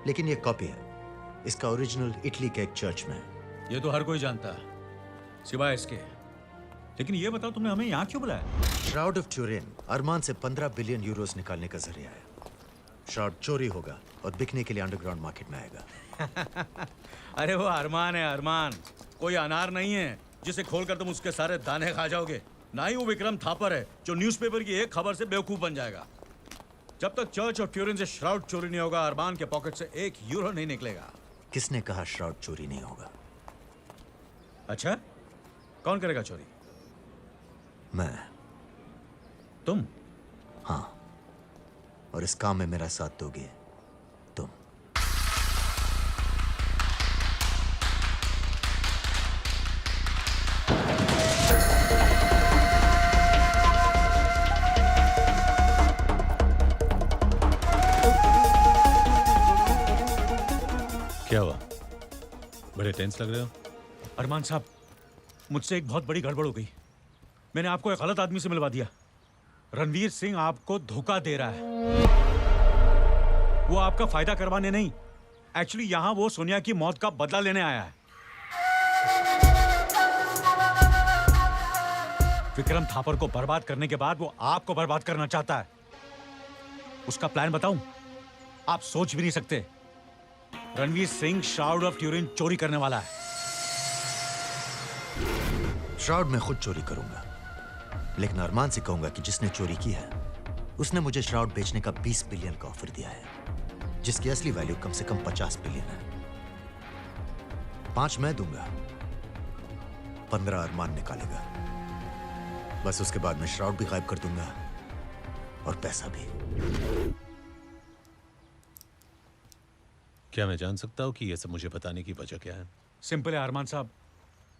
लेकिन ये कॉपी है। इसका ओरिजिनल इटली के एक चर्च में है। ये तो हर कोई जानता है, सिवाय इसके। लेकिन ये बताओ, तुमने हमें यहाँ क्यों बुलाया? श्राउड ऑफ ट्यूरिन अरमान से 15 बिलियन यूरोस निकालने का जरिया है। श्राउड चोरी होगा और बिकने के लिए अंडरग्राउंड मार्केट में आएगा। अरे वो अरमान है, अरमान। कोई अनार नहीं है जिसे खोलकर तुम उसके सारे दाने खा जाओगे। ना ही वो विक्रम थापर है जो न्यूज़पेपर की एक खबर से बेवकूफ बन जाएगा। जब तक चर्च ऑफ ट्यूरिन से श्राउड चोरी नहीं होगा, अरमान के पॉकेट से €1 नहीं निकलेगा। किसने कहा श्राउड चोरी नहीं होगा? अच्छा, कौन करेगा चोरी? मैं। तुम? हाँ, और इस काम में मेरा साथ दोगे तुम। क्या हुआ? बड़े टेंस लग रहे हो। अरमान साहब, मुझसे एक बहुत बड़ी गड़बड़ हो गई। मैंने आपको एक गलत आदमी से मिलवा दिया। रणवीर सिंह आपको धोखा दे रहा है। वो आपका फायदा करवाने नहीं, एक्चुअली यहां वो सोनिया की मौत का बदला लेने आया है। विक्रम थापर को बर्बाद करने के बाद वो आपको बर्बाद करना चाहता है। उसका प्लान बताऊं? आप सोच भी नहीं सकते। Ranveer Singh shroud of Turin चोरी करने वाला है। श्राउड मैं खुद चोरी करूंगा, लेकिन अरमान से कहूंगा कि जिसने चोरी की है उसने मुझे श्राउड बेचने का 20 बिलियन का ऑफर दिया है, जिसकी असली वैल्यू कम से कम 50 बिलियन है। 5 मैं दूंगा, 15 अरमान निकालेगा। बस उसके बाद मैं श्राउड भी गायब कर दूंगा और पैसा भी। क्या मैं जान सकता हूँ कि यह सब मुझे बताने की वजह क्या है? सिंपल है अरमान साहब,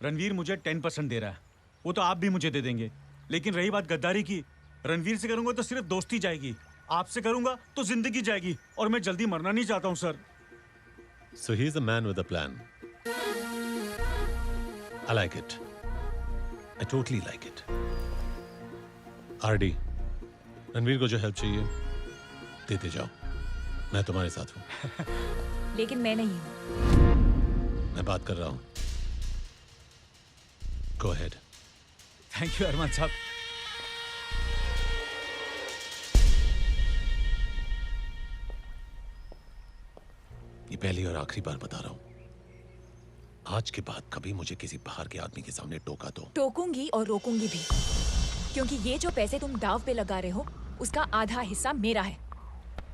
रणवीर मुझे 10% दे रहा है, वो तो आप भी मुझे दे देंगे। लेकिन रही बात गद्दारी की, रणवीर से करूंगा तो सिर्फ दोस्ती जाएगी, आपसे करूंगा तो जिंदगी जाएगी, और मैं जल्दी मरना नहीं चाहता हूं sir. So he is a man with a plan. I like it. I totally like it. RD, Ranveer को जो हेल्प चाहिए देते जाओ, मैं तुम्हारे साथ हूं। लेकिन मैं नहीं हूं। मैं बात कर रहा हूं। Go ahead. थैंक यू अरमान साहब। ये पहली और आखिरी बार बता रहा हूं। आज के बाद कभी मुझे किसी बाहर के आदमी के सामने टोका दो। टोकूंगी और रोकूंगी भी, क्योंकि ये जो पैसे तुम दाव पे लगा रहे हो उसका आधा हिस्सा मेरा है।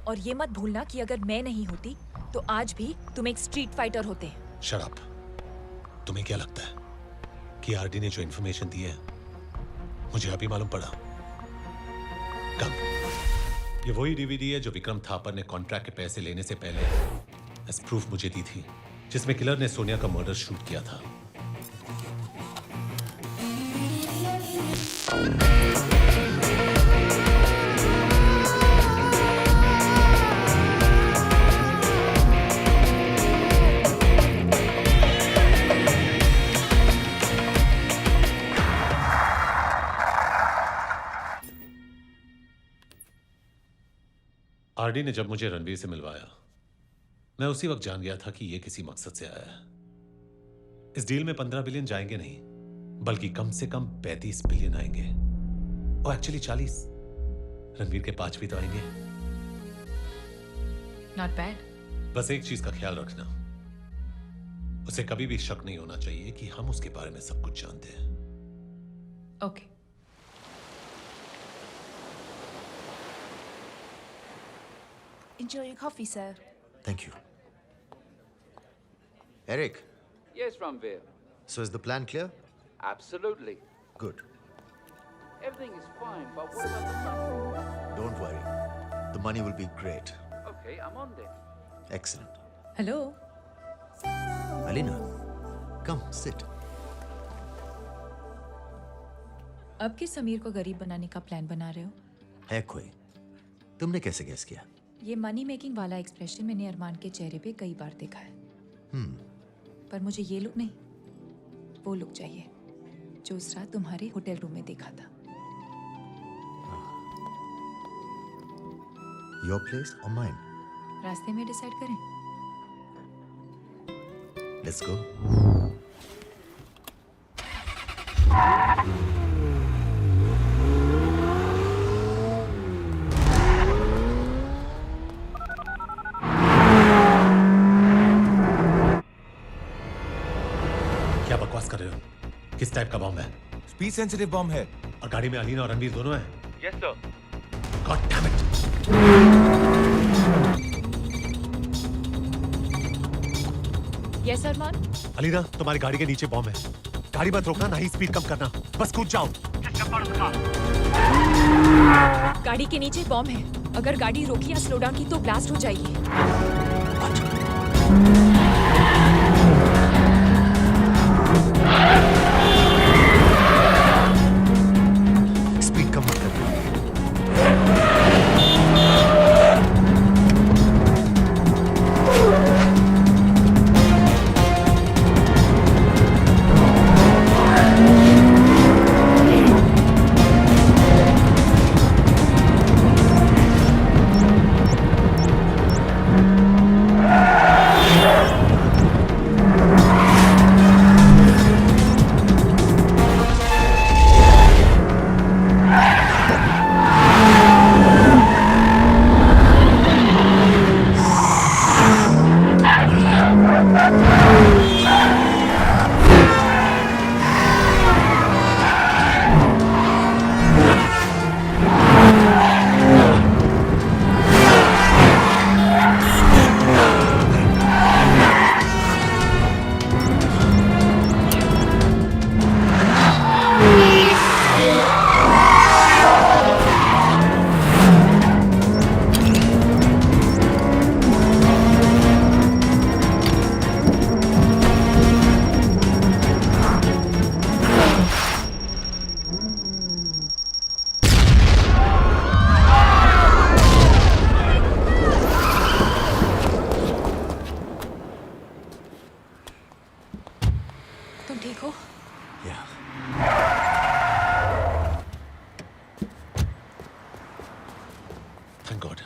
और ये मत भूलना कि अगर मैं नहीं होती तो आज भी तुम एक स्ट्रीट फाइटर होते। शराब, तुम्हें क्या लगता है कि आरडी ने जो इंफॉर्मेशन दी है मुझे अभी मालूम पड़ा? कम। ये वही डीवीडी है जो विक्रम थापर ने कॉन्ट्रैक्ट के पैसे लेने से पहले एज प्रूफ मुझे दी थी, जिसमें किलर ने सोनिया का मर्डर शूट किया था। आरडी ने जब मुझे रणवीर से मिलवाया, मैं उसी वक्त जान गया था कि यह किसी मकसद से आया है। इस डील में 15 बिलियन जाएंगे नहीं, बल्कि कम से कम 35 बिलियन आएंगे। और एक्चुअली 40। रणवीर के 5 भी तो आएंगे। Not bad. बस एक चीज का ख्याल रखना, उसे कभी भी शक नहीं होना चाहिए कि हम उसके बारे में सब कुछ जानते हैं। Okay. Enjoy your coffee, sir. Thank you. Eric, Yes, Ranveer. so is the plan clear? Absolutely. Good. Everything is fine, but what about the money? Don't worry. The money will be great. Okay, I'm on then. Excellent. Hello. Alina, come sit. अब किस समीर को गरीब बनाने का plan बना रहे हो? है कोई? तुमने कैसे गेस किया? ये मनी मेकिंग वाला एक्सप्रेशन मैंने अरमान के चेहरे पे कई बार देखा है। पर मुझे ये लुक नहीं, वो लुक चाहिए जो उस रात तुम्हारे होटल रूम में देखा था। Your place or mine? रास्ते में डिसाइड करें। Let's go. क्या बकवास कर रहे हो? किस टाइप का बॉम्ब है? स्पीड सेंसिटिव बॉम्ब है। और गाड़ी में अलीना और रणवीर दोनों हैं? Yes, sir. God damn it! Yes Armaan. Alina, तुम्हारी गाड़ी के नीचे बॉम्ब है। गाड़ी मत रोकना, ना ही स्पीड कम करना, बस कूद जाओ। गाड़ी के नीचे बॉम्ब है। अगर गाड़ी रोकी या स्लो डाउन की तो ब्लास्ट हो जाएगी। स्पीड कम मत कर। तुम ठीक हो? Thank God.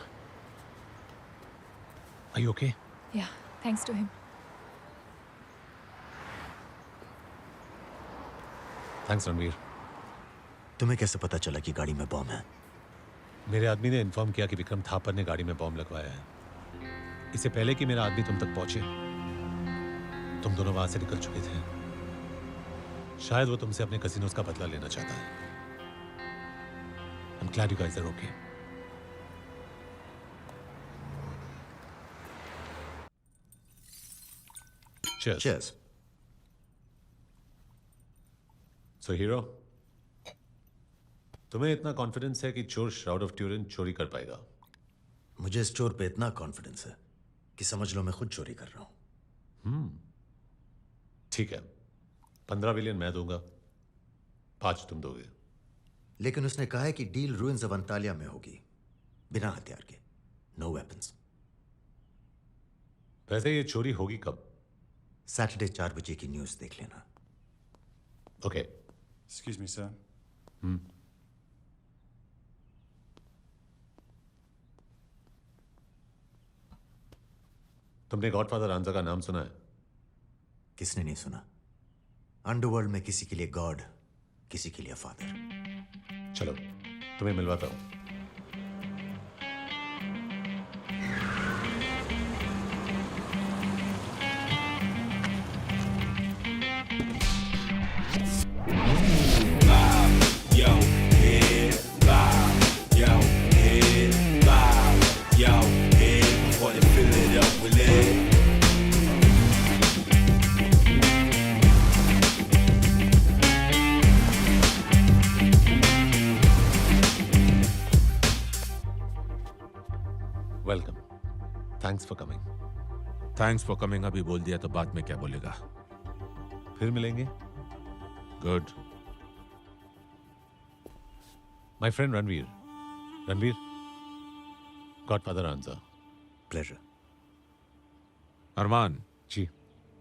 Are you okay? Yeah, thanks to him. Thanks, Ranveer. तुम्हें कैसे पता चला कि गाड़ी में बॉम्ब है? मेरे आदमी ने इन्फॉर्म किया कि विक्रम थापर ने गाड़ी में बॉम्ब लगवाया है। इससे पहले कि मेरा आदमी तुम तक पहुंचे, तुम दोनों वहां से निकल चुके थे। शायद वो तुमसे अपने कसिनोज का बदला लेना चाहता है। I'm glad you guys are okay. Cheers. Cheers. So, hero, तुम्हें इतना कॉन्फिडेंस है कि चोर श्राउड ऑफ ट्यूरिन चोरी कर पाएगा? मुझे इस चोर पे इतना कॉन्फिडेंस है कि समझ लो मैं खुद चोरी कर रहा हूं। ठीक है, 15 बिलियन मैं दूंगा, 5 तुम दोगे। लेकिन उसने कहा है कि डील रूइंस ऑफ अंतालिया में होगी, बिना हथियार के, नो वेपन्स। वैसे ये चोरी होगी कब? सैटरडे 4 बजे की न्यूज देख लेना। ओके। Excuse me, sir. तुमने गॉडफादर रांझा का नाम सुना है? किसने नहीं सुना? अंडरवर्ल्ड में किसी के लिए गॉड, किसी के लिए फादर। चलो तुम्हें मिलवाता हूं। Welcome, thanks for coming. Thanks for coming अभी बोल दिया तो बाद में क्या बोलेगा? फिर मिलेंगे। Good. My friend Ranveer. Ranveer, godfather Ranjha. Pleasure. Armaan ji,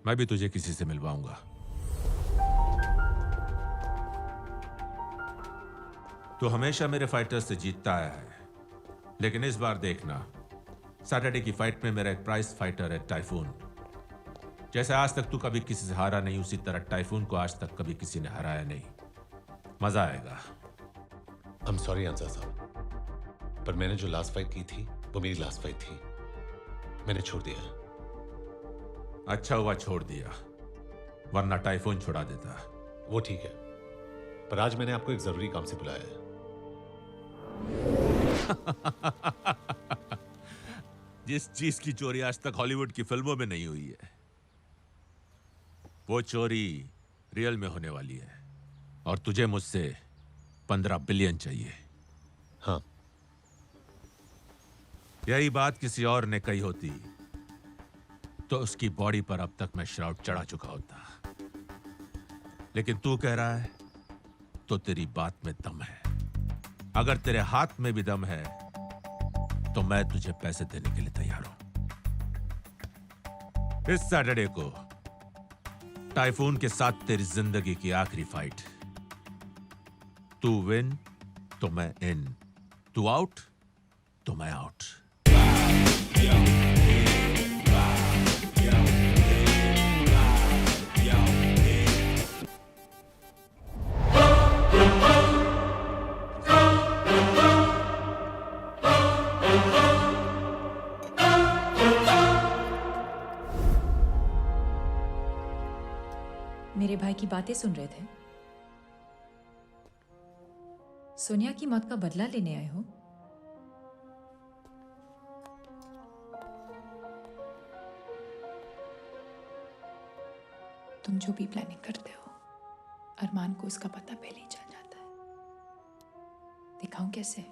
मैं भी तुझे किसी से मिलवाऊंगा। तू हमेशा मेरे फाइटर्स से जीतता आया है, लेकिन इस बार देखना, सैटरडे की फाइट में मेरा एक प्राइज फाइटर है टाइफून। जैसे आज तक तू कभी किसी से हारा नहीं, उसी तरह टाइफून को आज तक कभी किसी ने हराया नहीं। मजा आएगा। आई एम सॉरी रांझा साहब, पर मैंने जो लास्ट फाइट की थी वो मेरी लास्ट फाइट थी, मैंने छोड़ दिया। अच्छा हुआ छोड़ दिया, वरना टाइफून छुड़ा देता। वो ठीक है, पर आज मैंने आपको एक जरूरी काम से बुलाया है। जिस चीज की चोरी आज तक हॉलीवुड की फिल्मों में नहीं हुई है, वो चोरी रियल में होने वाली है। और तुझे मुझसे 15 बिलियन चाहिए। हाँ। यही बात किसी और ने कही होती तो उसकी बॉडी पर अब तक मैं श्राउड चढ़ा चुका होता, लेकिन तू कह रहा है तो तेरी बात में दम है। अगर तेरे हाथ में भी दम है तो मैं तुझे पैसे देने के लिए तैयार हूं। इस सैटरडे को टाइफून के साथ तेरी जिंदगी की आखिरी फाइट। तू विन तो मैं इन, तू आउट तो मैं आउट। मेरे भाई की बातें सुन रहे थे? सोनिया की मौत का बदला लेने आए हो? तुम जो भी प्लानिंग करते हो, अरमान को उसका पता पहले ही चल जाता है। दिखाऊं कैसे?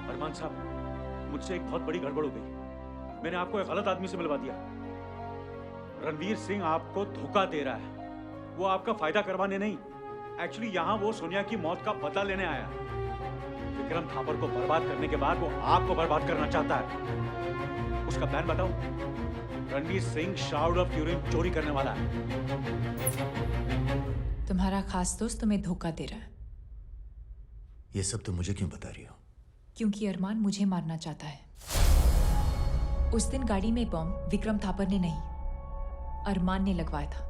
अरमान साहब, मुझसे एक बहुत बड़ी गड़बड़ हो गई। मैंने आपको एक गलत आदमी से मिलवा दिया। रणवीर सिंह आपको धोखा दे रहा है। वो आपका फायदा करवाने नहीं, एक्चुअली यहाँ वो सोनिया की मौत का बदला लेने आया। विक्रम थापर को बर्बाद करने के बाद वो आपको बर्बाद करना चाहता है। उसका प्लान बताओ। रणवीर सिंह शाउड ऑफ यूरिन चोरी करने वाला है। तुम्हारा खास दोस्त तुम्हें धोखा दे रहा है। ये सब तुम मुझे क्यों बता रही हो? क्योंकि अरमान मुझे मारना चाहता है। उस दिन गाड़ी में बम विक्रम थापर ने नहीं, अरमान ने लगवाया था।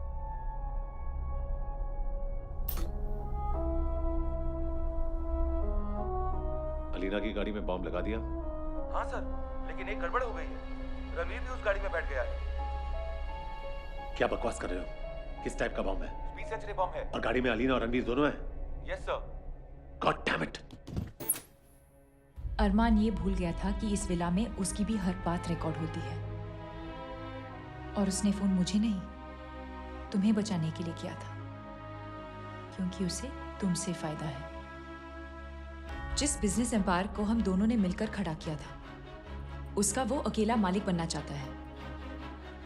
अलीना की गाड़ी में बॉम्ब लगा दिया? हाँ सर, लेकिन एक गड़बड़ हो गई है। रणवीर भी उस गाड़ी में बैठ गया है। क्या बकवास कर रहे हो? किस टाइप का बॉम्ब है? स्पीड सेंचुरी बॉम्ब है। और गाड़ी में अलीना और रणवीर दोनों हैं? Yes sir. God damn it! Armaan ये भूल गया था कि इस विला में उसकी भी हर बात रिकॉर्ड होती है। और उसने फोन मुझे नहीं, तुम्हें बचाने के लिए किया था, क्योंकि उसे तुमसे फायदा है। जिस बिजनेस एम्पायर को हम दोनों ने मिलकर खड़ा किया था, उसका वो अकेला मालिक बनना चाहता है।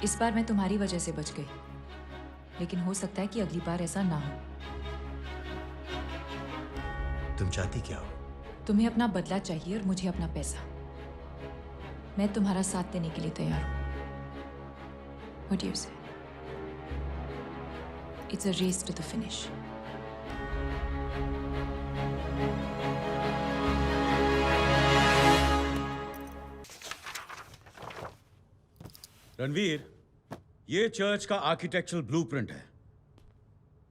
इस बार मैं तुम्हारी वजह से बच गई, लेकिन हो सकता है कि अगली बार ऐसा ना हो। तुम चाहती क्या हो? तुम्हें अपना बदला चाहिए और मुझे अपना पैसा। मैं तुम्हारा साथ देने के लिए तैयार हूं। What do you say? It's a race to the finish. Ranveer, ये चर्च का आर्किटेक्चरल ब्लूप्रिंट है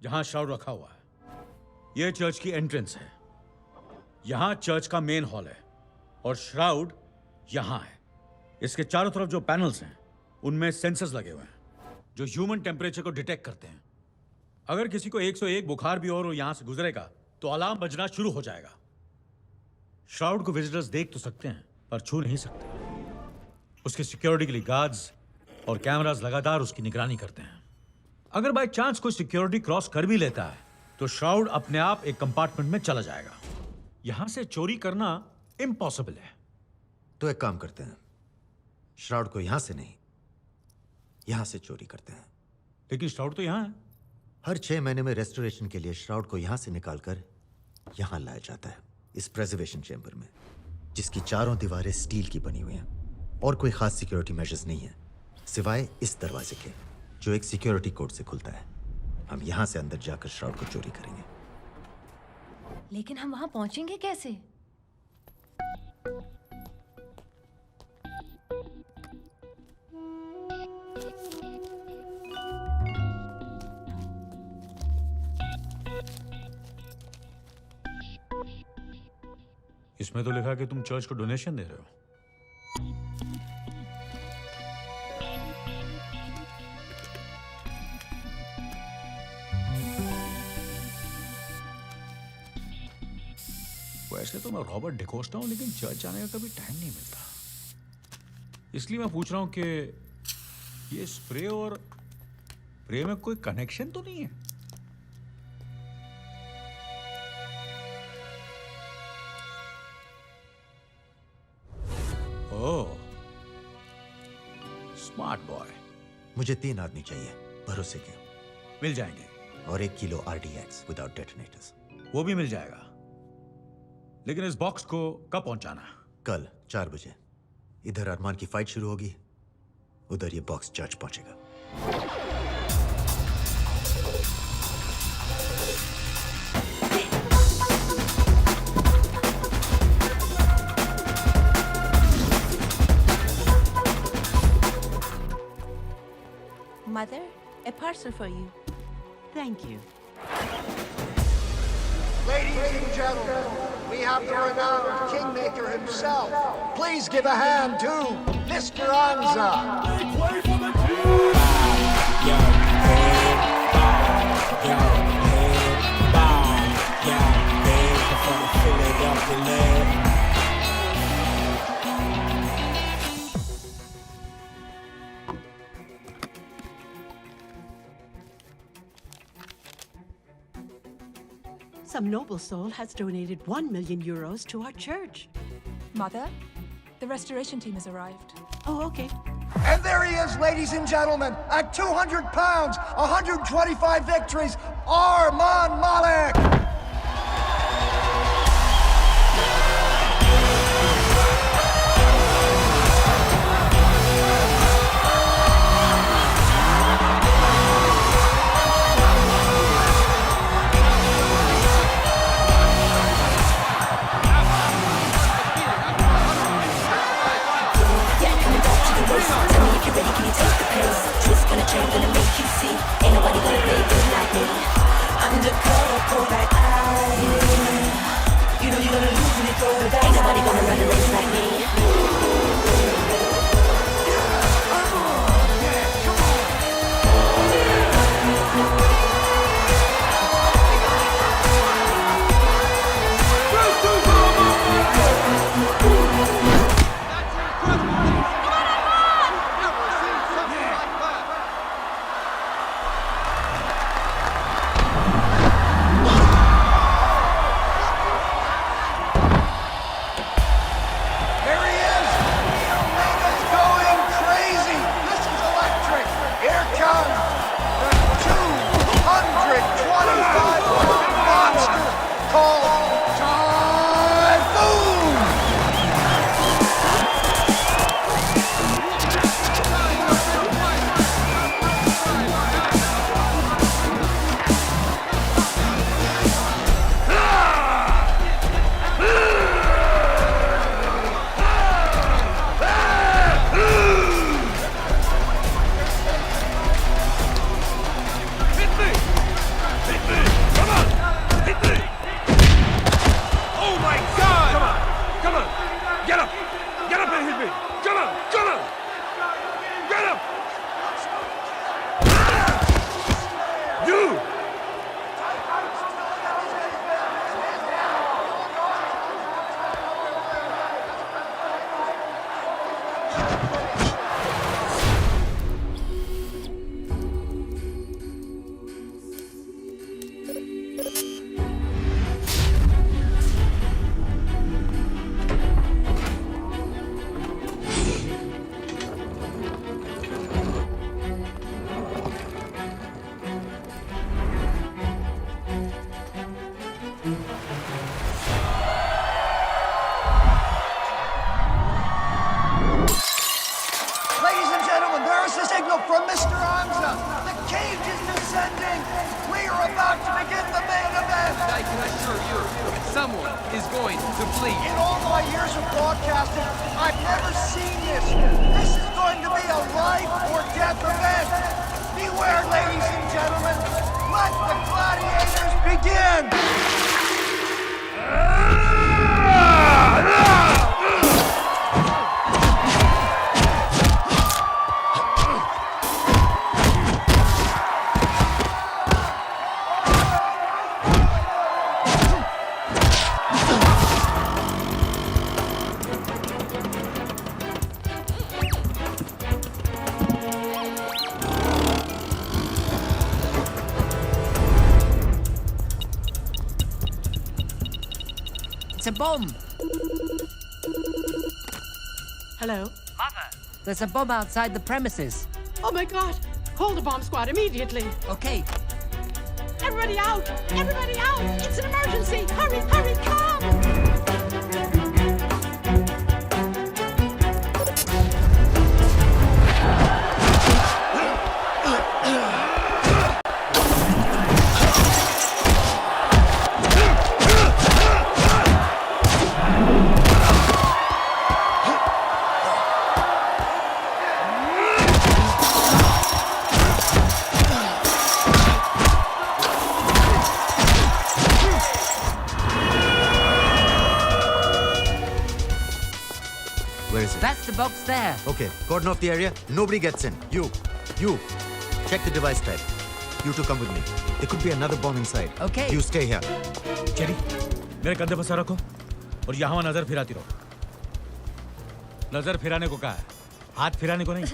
जहां श्राउड रखा हुआ है। ये चर्च की एंट्रेंस है। यहां चर्च का मेन हॉल है और श्राउड यहां है। इसके चारों तरफ जो पैनल्स हैं उनमें सेंसर्स लगे हुए हैं जो ह्यूमन टेम्परेचर को डिटेक्ट करते हैं। अगर किसी को 101 बुखार भी हो और यहां से गुजरेगा तो अलार्म बजना शुरू हो जाएगा। श्राउड को विजिटर्स देख तो सकते हैं पर छू नहीं सकते। उसकी सिक्योरिटी के लिए गार्ड्स और कैमरास लगातार उसकी निगरानी करते हैं। अगर बाय चांस कोई सिक्योरिटी क्रॉस कर भी लेता है तो श्राउड अपने आप एक कंपार्टमेंट में चला जाएगा। यहां से चोरी करना इम्पॉसिबल है। तो एक काम करते हैं, श्राउड को यहां से नहीं, यहां से चोरी करते हैं। लेकिन श्राउड तो यहां है। हर 6 महीने में रेस्टोरेशन के लिए श्राउड को यहां से निकालकर यहां लाया जाता है, इस प्रिजर्वेशन चेंबर में, जिसकी चारों दीवारें स्टील की बनी हुई हैं और कोई खास सिक्योरिटी मेजर्स नहीं है सिवाय इस दरवाजे के जो एक सिक्योरिटी कोड से खुलता है। हम यहां से अंदर जाकर श्राउड को चोरी करेंगे। लेकिन हम वहां पहुंचेंगे कैसे? इसमें तो लिखा कि तुम चर्च को डोनेशन दे रहे हो। वैसे तो मैं रॉबर्ट डिकोस्टा हूं, लेकिन चर्च जाने का कभी टाइम नहीं मिलता। इसलिए मैं पूछ रहा हूं कि ये स्प्रे और प्रे में कोई कनेक्शन तो नहीं है? ओह, स्मार्ट बॉय। मुझे 3 आदमी चाहिए भरोसे के। मिल जाएंगे। और 1 किलो RDX विदाउट डेटोनेटर्स। वो भी मिल जाएगा। लेकिन इस बॉक्स को कब पहुंचाना? कल 4 बजे। इधर अरमान की फाइट शुरू होगी, उधर ये बॉक्स चर्च पहुंचेगा। Mother, a parcel for you. Thank you. Ladies and gentlemen, we have the renowned Kingmaker himself. Please give a hand to Mr. Anza. Make way for the king! Yo, head bow. Yo, head bow. Yo, head from Philadelphia land. Some noble soul has donated 1 million euros to our church. Mother, the restoration team has arrived. Oh, okay. And there he is, ladies and gentlemen, at 200 pounds, 125 victories, Arman Malik! someone is going to bleed. In all my years of broadcasting, I've never seen this. This is going to be a life or death event. Beware, ladies and gentlemen. Let the gladiators begin. It's a bomb. Hello? Mother. There's a bomb outside the premises. Oh my God! Call the bomb squad immediately. Okay. Everybody out! Everybody out! It's an emergency! Hurry, hurry, come! Where is it? That's the box there. Okay, cordon off the area. Nobody gets in. You, check the device type. You two come with me. There could be another bomb inside. Okay. You stay here. Cherry, मेरे कंधे पर sir रखो और यहाँ नजर फिराती रहो। नजर फिराने को कहा है, हाथ फिराने को नहीं।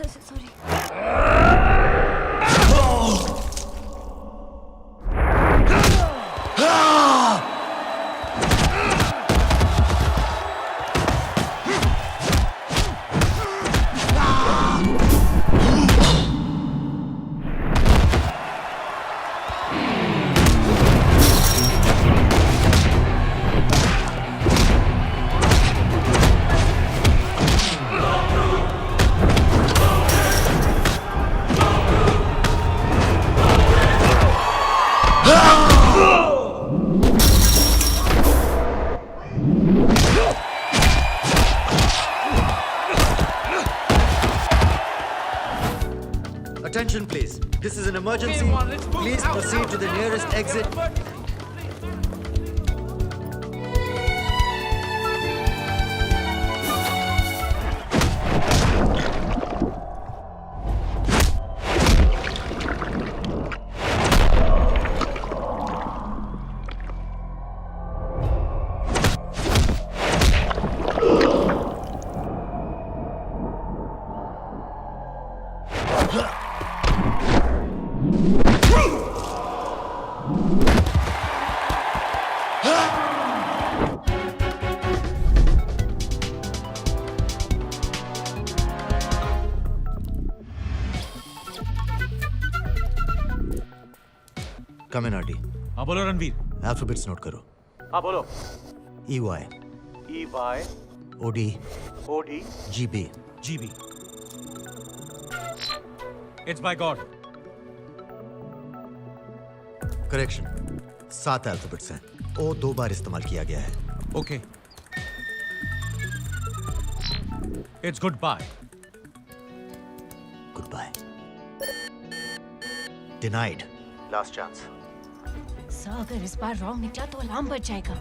Attention, please. This is an emergency. Please proceed to the nearest exit. Come in, RD. हाँ बोलो रणवीर। Alphabets note करो. हाँ बोलो। EY. EY. OD. OD. GB. GB. It's by God. Correction. 7 alphabets हैं. O 2 बार इस्तेमाल किया गया है. Okay. It's goodbye. Goodbye. Denied. Last chance. Sir अगर इस बार रॉन्ग निकला तो अलार्म बज जाएगा।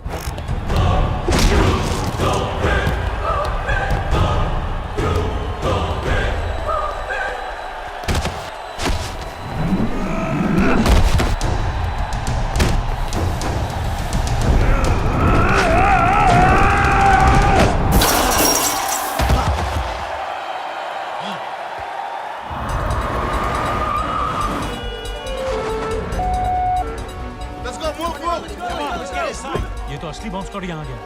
ये तो असली बॉम्ब स्क्वाड यहाँ गया।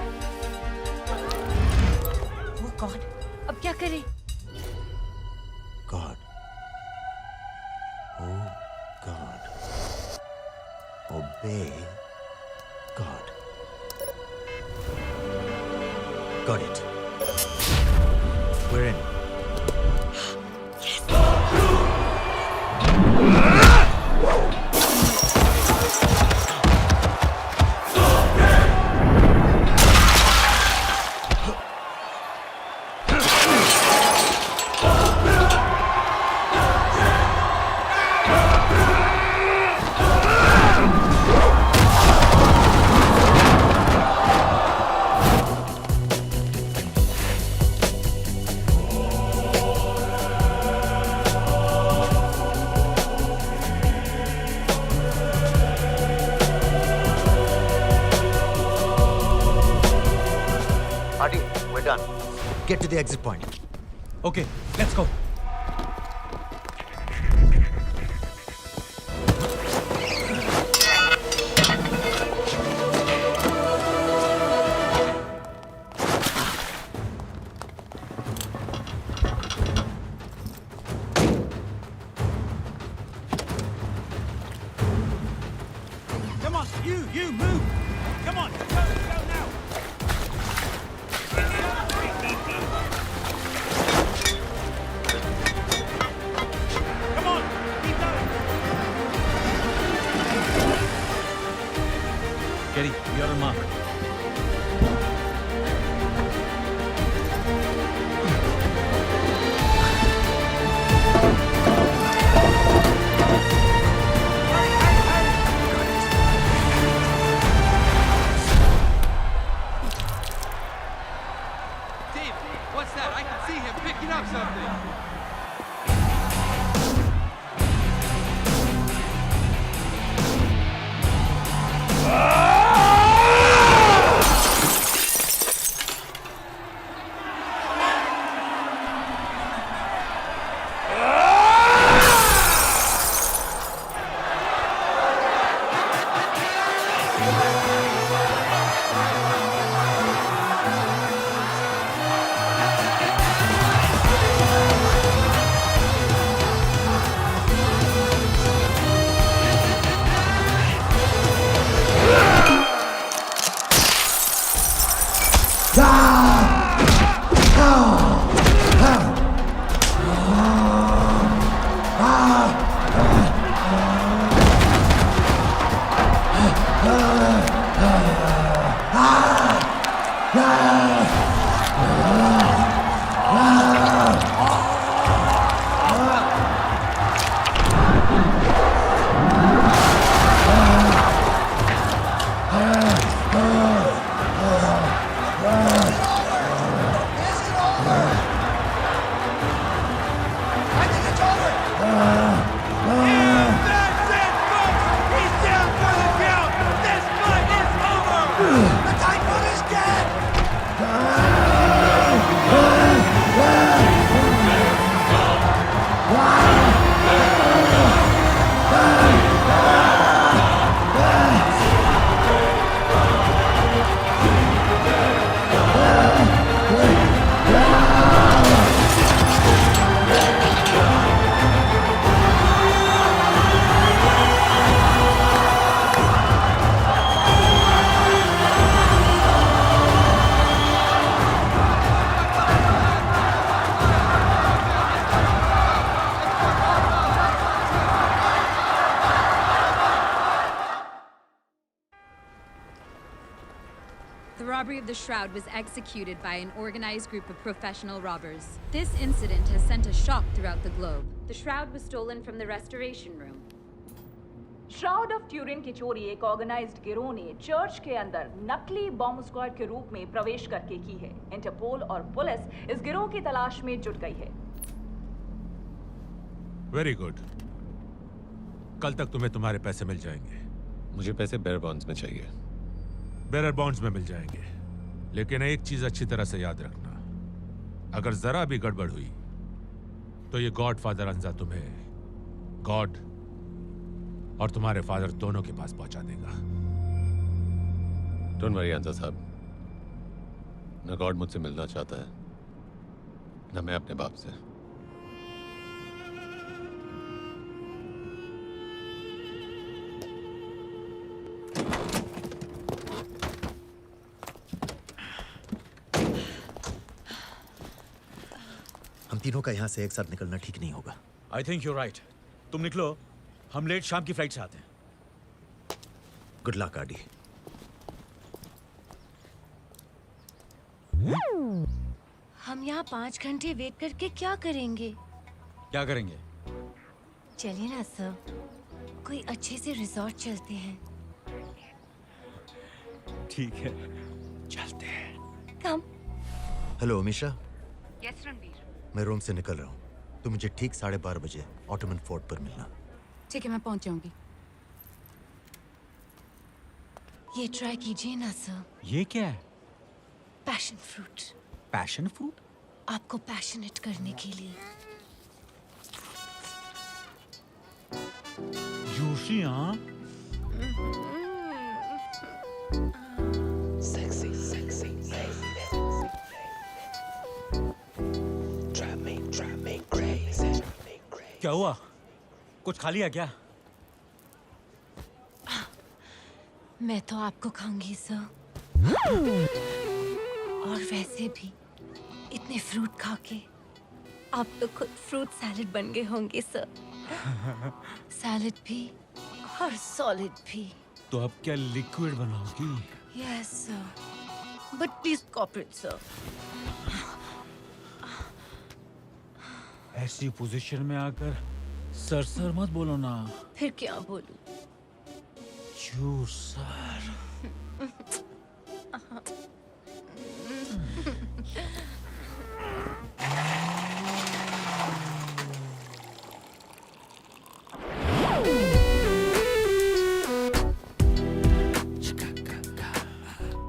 Oh God, अब क्या करें? God. Oh God. Obey God. Got it. We're in. done. Get to the exit point. Okay, let's go. Come on, you move. Come on, go now. Come on, keep going. Gary, you're on mark. Dave, what's that? I can see him picking up something. The robbery of the Shroud was executed by an organized group of professional robbers. This incident has sent a shock throughout the globe. The Shroud was stolen from the Restoration Room. Shroud of Turin की चोरी एक organised गिरोह ने church के अंदर नकली bomb squad के रूप में प्रवेश करके की है। इंटरपोल और पुलिस इस गिरोह की तलाश में जुट गई है। Very good. कल तक तुम्हें तुम्हारे पैसे मिल जाएंगे। मुझे पैसे बेयर बॉन्ड्स में चाहिए। बेयर बॉन्ड्स में मिल जाएंगे, लेकिन एक चीज अच्छी तरह से याद रखना, अगर जरा भी गड़बड़ हुई तो ये गॉडफादर अंजा तुम्हें गॉड और तुम्हारे फादर दोनों के पास पहुंचा देगा। डोंट वरी अंजा साहब, न गॉड मुझसे मिलना चाहता है, न मैं अपने बाप से। हम तीनों का यहाँ से एक साथ निकलना ठीक नहीं होगा। I think you right. तुम निकलो, हम लेट शाम की फ्लाइट से आते हैं। गुड लक आडी। हम यहाँ 5 घंटे वेट करके क्या करेंगे? क्या करेंगे? चलिए ना सर, कोई अच्छे से रिजॉर्ट चलते हैं। ठीक है, चलते हैं। कम। हेलो अमीशा। यस रणवीर। मैं रूम से निकल रहा हूँ, तो मुझे ठीक 12:30 बजे ऑटोमन फोर्ट पर मिलना। ठीक है, मैं पहुंच जाऊंगी। ये ट्राई कीजिए ना सर। ये क्या है? Passion fruit. Passion fruit? आपको पैशनेट करने के लिए। जूसी, हाँ? Sexy, sexy, drive me crazy. क्या हुआ? कुछ खा लिया क्या? मैं तो आपको खाऊंगी सर। और वैसे भी इतने फ्रूट खा के आप तो खुद फ्रूट सैलेड बन गए होंगे सर। सैलेड भी और सॉलिड भी। तो अब क्या लिक्विड बनाओगी? Yes sir, but please cooperate sir. ऐसी पोजीशन में आकर सर मत बोलो ना। फिर क्या बोलूं? जूसर।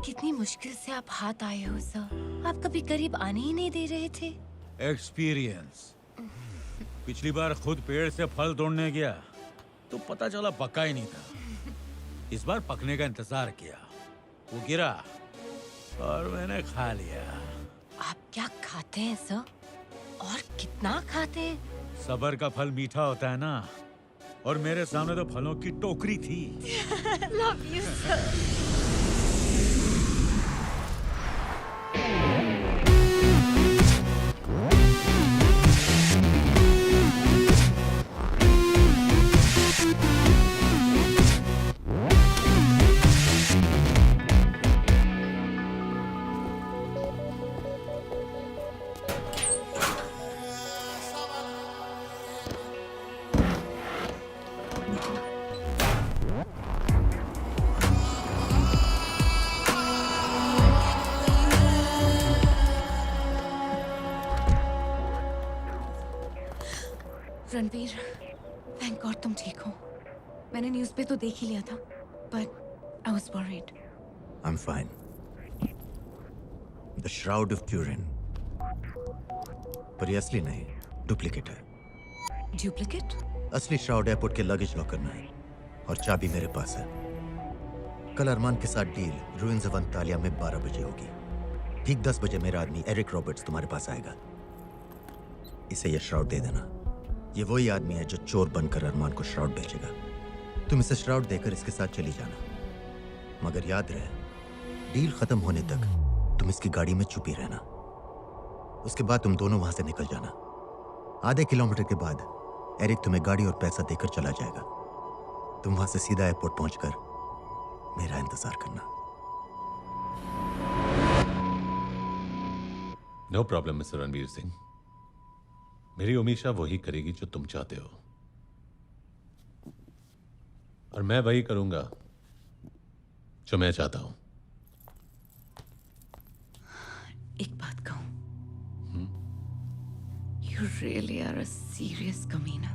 कितनी मुश्किल से आप हाथ आए हो सर। आप कभी करीब आने ही नहीं दे रहे थे। एक्सपीरियंस। पिछली बार खुद पेड़ से फल तोड़ने गया तो पता चला पका ही नहीं था। इस बार पकने का इंतजार किया, वो गिरा और मैंने खा लिया। आप क्या खाते हैं सर? और कितना खाते हैं? सबर का फल मीठा होता है ना, और मेरे सामने तो फलों की टोकरी थी। Love you sir. Ranveer, thank God तुम ठीक हो। मैंने न्यूज़ पे तो देख ही लिया था, but I was worried. I'm fine. The Shroud of Turin. पर ये असली नहीं, डुप्लीकेट है। डुप्लीकेट? असली श्राउड एयरपोर्ट के लगेज लॉकर में है, और चाबी मेरे पास है। कल अरमान के साथ डील रुइंस ऑफ अंतालिया में 12 बजे होगी। ठीक 10 बजे मेरा आदमी एरिक रॉबर्ट्स तुम्हारे पास आएगा। इसे ये श्राउड दे देना। ये वही आदमी है जो चोर बनकर अरमान को श्राउड बेचेगा। तुम इसे श्राउड देकर इसके साथ चली जाना, मगर याद रहे, डील खत्म होने तक तुम इसकी गाड़ी में छुपी रहना। उसके बाद तुम दोनों वहां से निकल जाना। आधे किलोमीटर के बाद एरिक तुम्हें गाड़ी और पैसा देकर चला जाएगा। तुम वहां से सीधा एयरपोर्ट पहुंचकर मेरा इंतजार करना। No problem mister Ranveer Singh. मेरी उमीशा वही करेगी जो तुम चाहते हो, और मैं वही करूंगा जो मैं चाहता हूं। एक बात कहूं, You really are a serious कमीना।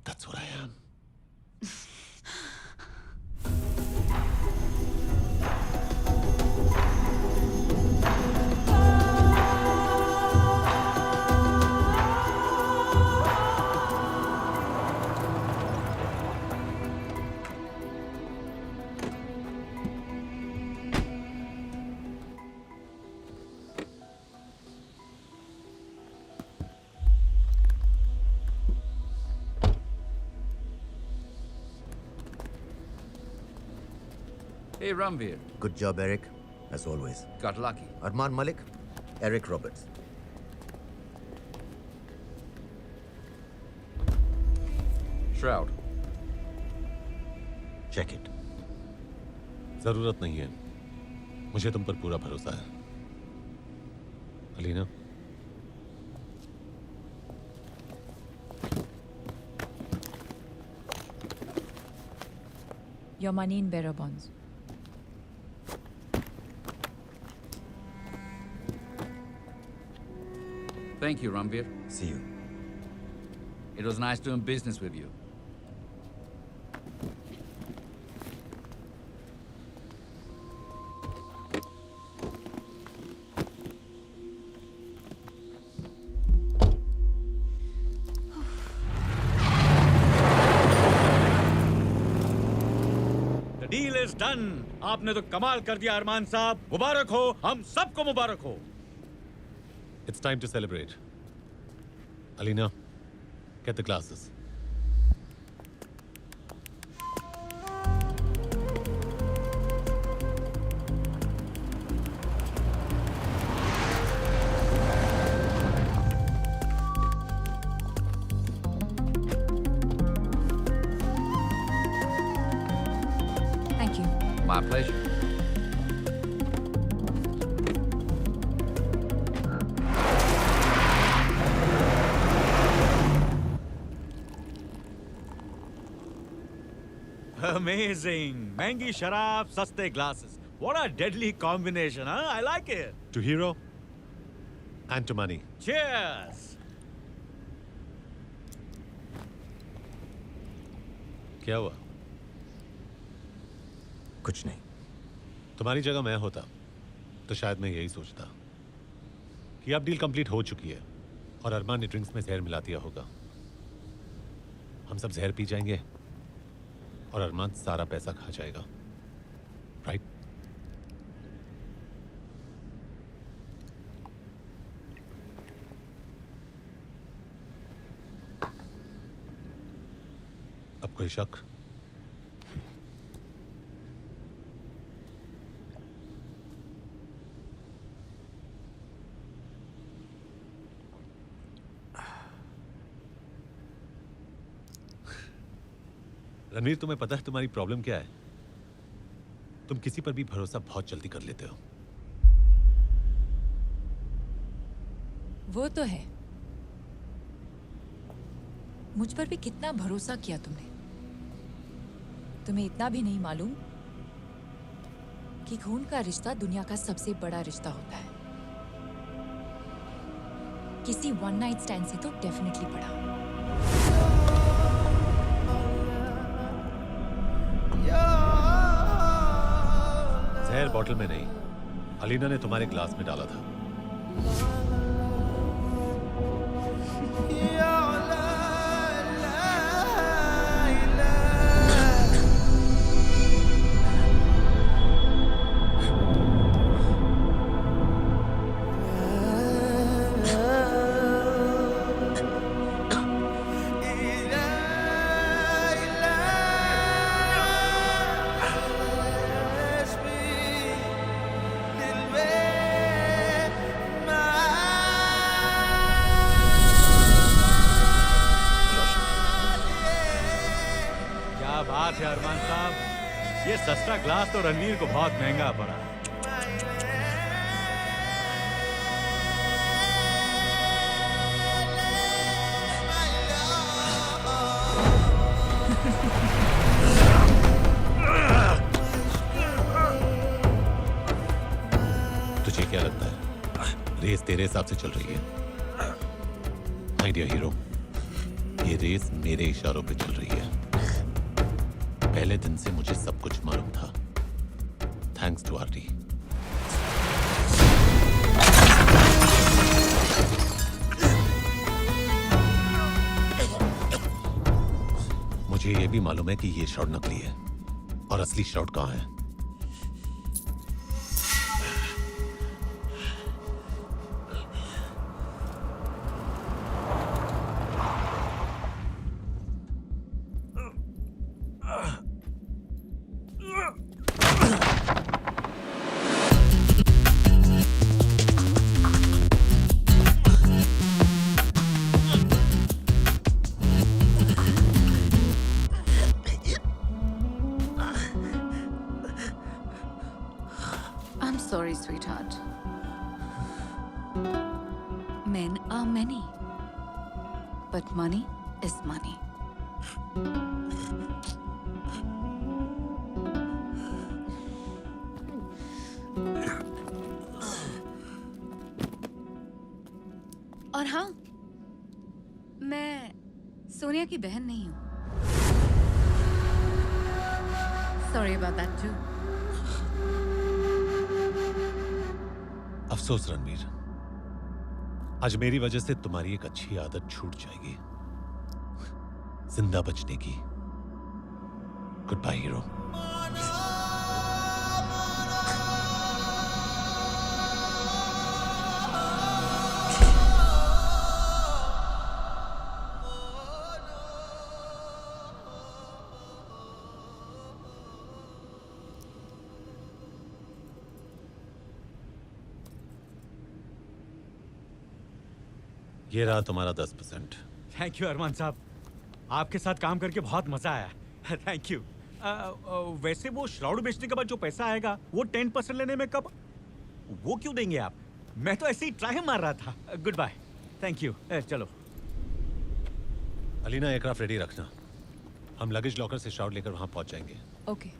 That's what I am. Hey, Ranveer. Good job, Eric, as always. Got lucky. Arman Malik, Eric Roberts. Shroud. Check it. जरूरत नहीं है, मुझे तुम पर पूरा भरोसा है। Alina, Your money in bearer bonds. Thank you, Ranveer. See you. It was nice doing business with you. Is done. आपने तो कमाल कर दिया अरमान साहब, मुबारक हो, हम सबको मुबारक हो। It's time to celebrate. Alina, get the glasses. Thank you. My pleasure. Amazing. महंगी शराब, सस्ते glasses. What a deadly combination, huh? I like it. To hero and to money. Cheers. क्या हुआ? कुछ नहीं। तुम्हारी जगह मैं होता तो शायद मैं यही सोचता कि अब डील कंप्लीट हो चुकी है और अरमान ने ड्रिंक्स में जहर मिला दिया होगा। हम सब जहर पी जाएंगे और अरमान सारा पैसा खा जाएगा, राइट? अब कोई शक? रणवीर, तुम्हें पता है तुम्हारी प्रॉब्लम क्या है? तुम किसी पर भी भरोसा बहुत जल्दी कर लेते हो। वो तो है। मुझ पर भी कितना भरोसा किया तुमने। तुम्हें इतना भी नहीं मालूम कि खून का रिश्ता दुनिया का सबसे बड़ा रिश्ता होता है। किसी वन नाइट स्टैंड से तो डेफिनेटली बड़ा। जहर बॉटल में नहीं, अलीना ने तुम्हारे ग्लास में डाला था। बात है अरमान साहब, ये सस्ता ग्लास तो रणवीर को बहुत महंगा पड़ा। तुझे क्या लगता है रेस तेरे हिसाब से चल रही है? माय डियर हीरो, ये रेस मेरे इशारों पे चल रही है। पहले दिन से मुझे सब कुछ मालूम था, थैंक्स टू आरटी। मुझे ये भी मालूम है कि ये शॉट नकली है और असली शॉट कहाँ है। Sorry, sweetheart. Men are many, but money is money. और हाँ, मैं सोनिया की बहन नहीं हूँ। Sorry about that too. अफसोस रणवीर, आज मेरी वजह से तुम्हारी एक अच्छी आदत छूट जाएगी, जिंदा बचने की। Good bye hero. ये रहा तुम्हारा 10%। थैंक यू अरमान साहब, आपके साथ काम करके बहुत मजा आया। Thank you. वैसे वो श्राउड बेचने के बाद जो पैसा आएगा वो 10% लेने में कब, वो क्यों देंगे आप? मैं तो ऐसे ही ट्राई मार रहा था। Good bye. Thank you. चलो। अलीना, एयरक्राफ्ट रेडी रखना, हम लगेज लॉकर से श्राउड लेकर वहां पहुंच जाएंगे। ओके।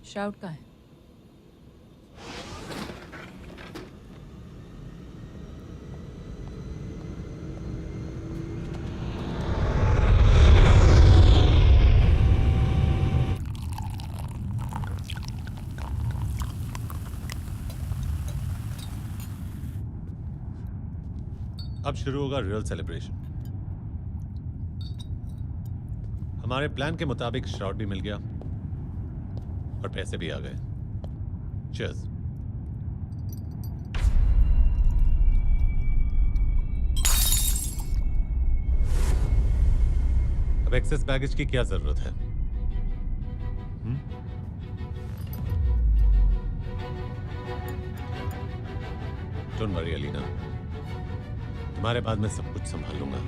श्राउड कहाँ है? अब शुरू होगा रियल सेलिब्रेशन। हमारे प्लान के मुताबिक श्राउड भी मिल गया और पैसे भी आ गए। चीयर्स। अब एक्सेस बैगेज की क्या जरूरत है? डोंट वरी अलीना, तुम्हारे बाद मैं सब कुछ संभाल लूंगा।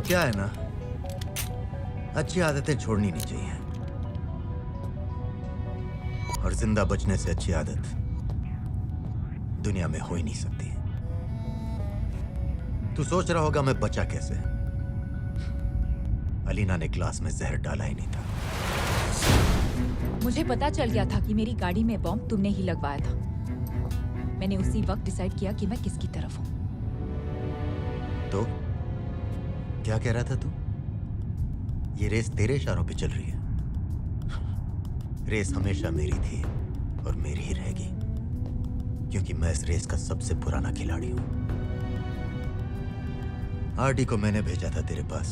क्या है ना, अच्छी आदतें छोड़नी नहीं चाहिए, और जिंदा बचने से अच्छी आदत दुनिया में हो ही नहीं सकती। तू सोच रहा होगा मैं बचा कैसे? अलीना ने ग्लास में जहर डाला ही नहीं था। मुझे पता चल गया था कि मेरी गाड़ी में बॉम्ब तुमने ही लगवाया था। मैंने उसी वक्त डिसाइड किया कि मैं किसकी तरफ हूं। तो क्या कह रहा था तू? ये रेस तेरे इशारों पे चल रही है। रेस हमेशा मेरी थी और मेरी ही रहेगी, क्योंकि मैं इस रेस का सबसे पुराना खिलाड़ी हूं। आरडी को मैंने भेजा था तेरे पास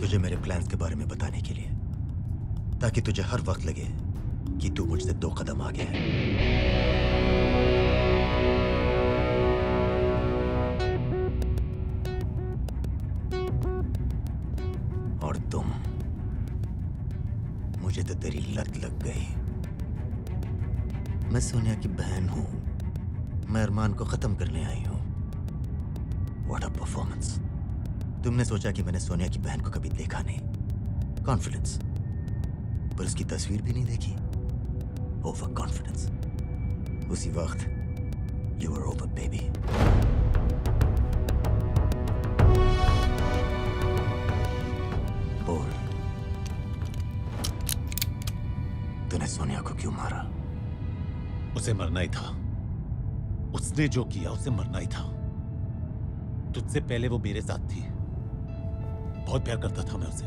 तुझे मेरे प्लान्स के बारे में बताने के लिए, ताकि तुझे हर वक्त लगे कि तू मुझसे 2 कदम आगे है। और तुम, मुझे तो तेरी लत लग गई। मैं सोनिया की बहन हूं, मैं अरमान को खत्म करने आई हूं। What a performance! तुमने सोचा कि मैंने सोनिया की बहन को कभी देखा नहीं। कॉन्फिडेंस, पर उसकी तस्वीर भी नहीं देखी। Over confidence. उसी वक्त यू आर ओवर बेबी। बोल, तूने सोनिया को क्यों मारा? उसे मरना ही था। उसने जो किया उसे मरना ही था। तुझसे पहले वो मेरे साथ थी। बहुत प्यार करता था मैं उसे।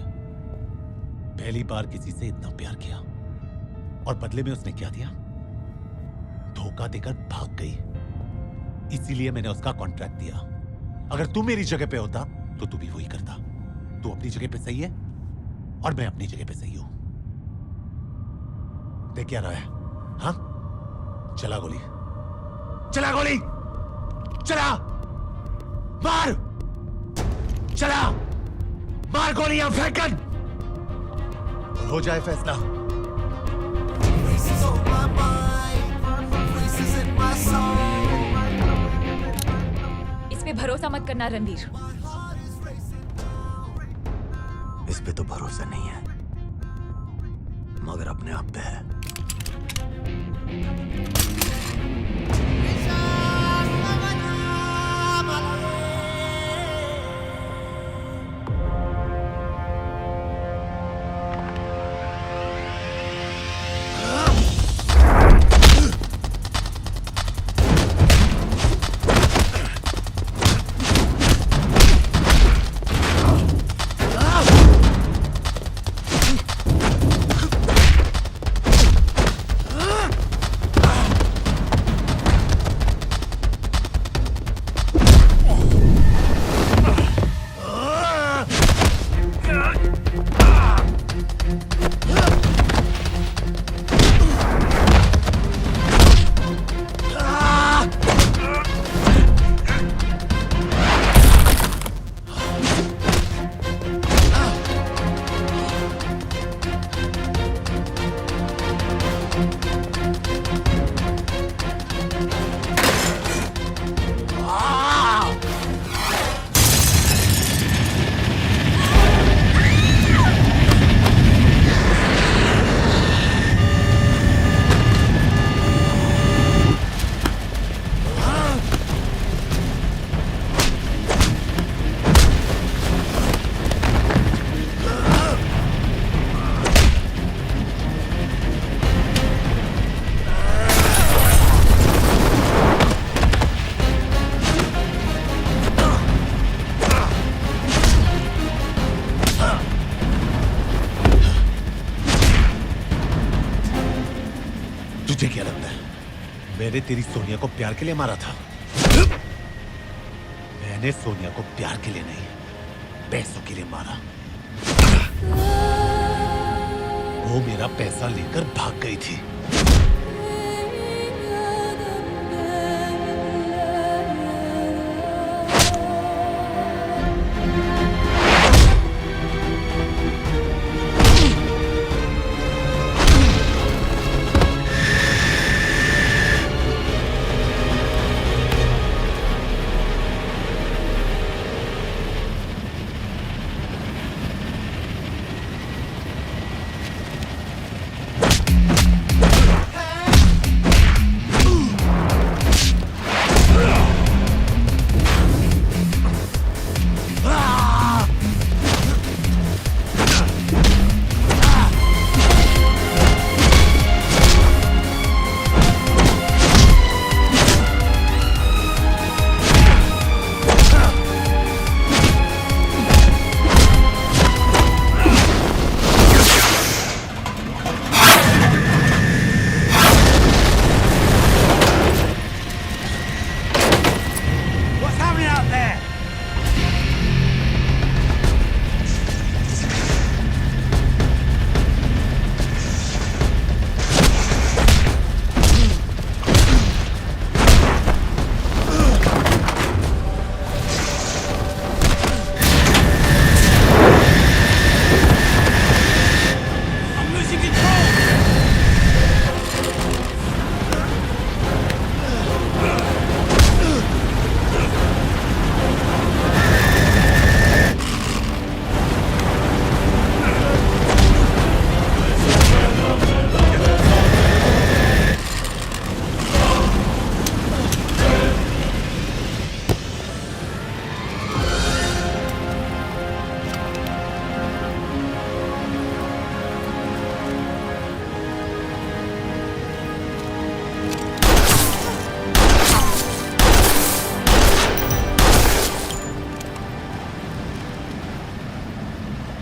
पहली बार किसी से इतना प्यार किया, और बदले में उसने क्या दिया? धोखा देकर भाग गई। इसीलिए मैंने उसका कॉन्ट्रैक्ट दिया। अगर तू मेरी जगह पे होता तो तू भी वही करता। तू अपनी जगह पे सही है और मैं अपनी जगह पे सही हूं। देख क्या रहा है? हाँ, चला गोली, चला गोली, चला, मार, चला, मार गोलियां फेंकन और हो जाए फैसला। इस पे भरोसा मत करना रणवीर। इस पे तो भरोसा नहीं है, मगर अपने आप पे है। तुझे क्या लगता है मैंने तेरी सोनिया को प्यार के लिए मारा था? मैंने सोनिया को प्यार के लिए नहीं, पैसों के लिए मारा। वो मेरा पैसा लेकर भाग गई थी।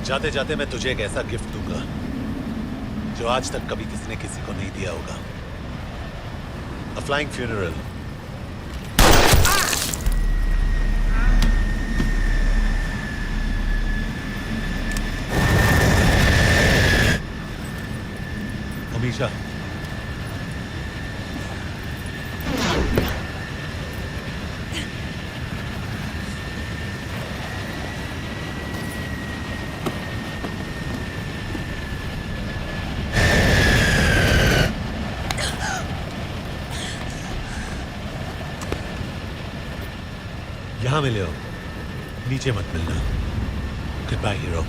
जाते जाते मैं तुझे एक ऐसा गिफ्ट दूंगा जो आज तक कभी किसी ने किसी को नहीं दिया होगा। A flying funeral. अमीशा, जहां मिले हो नीचे मत मिलना। Good bye hero.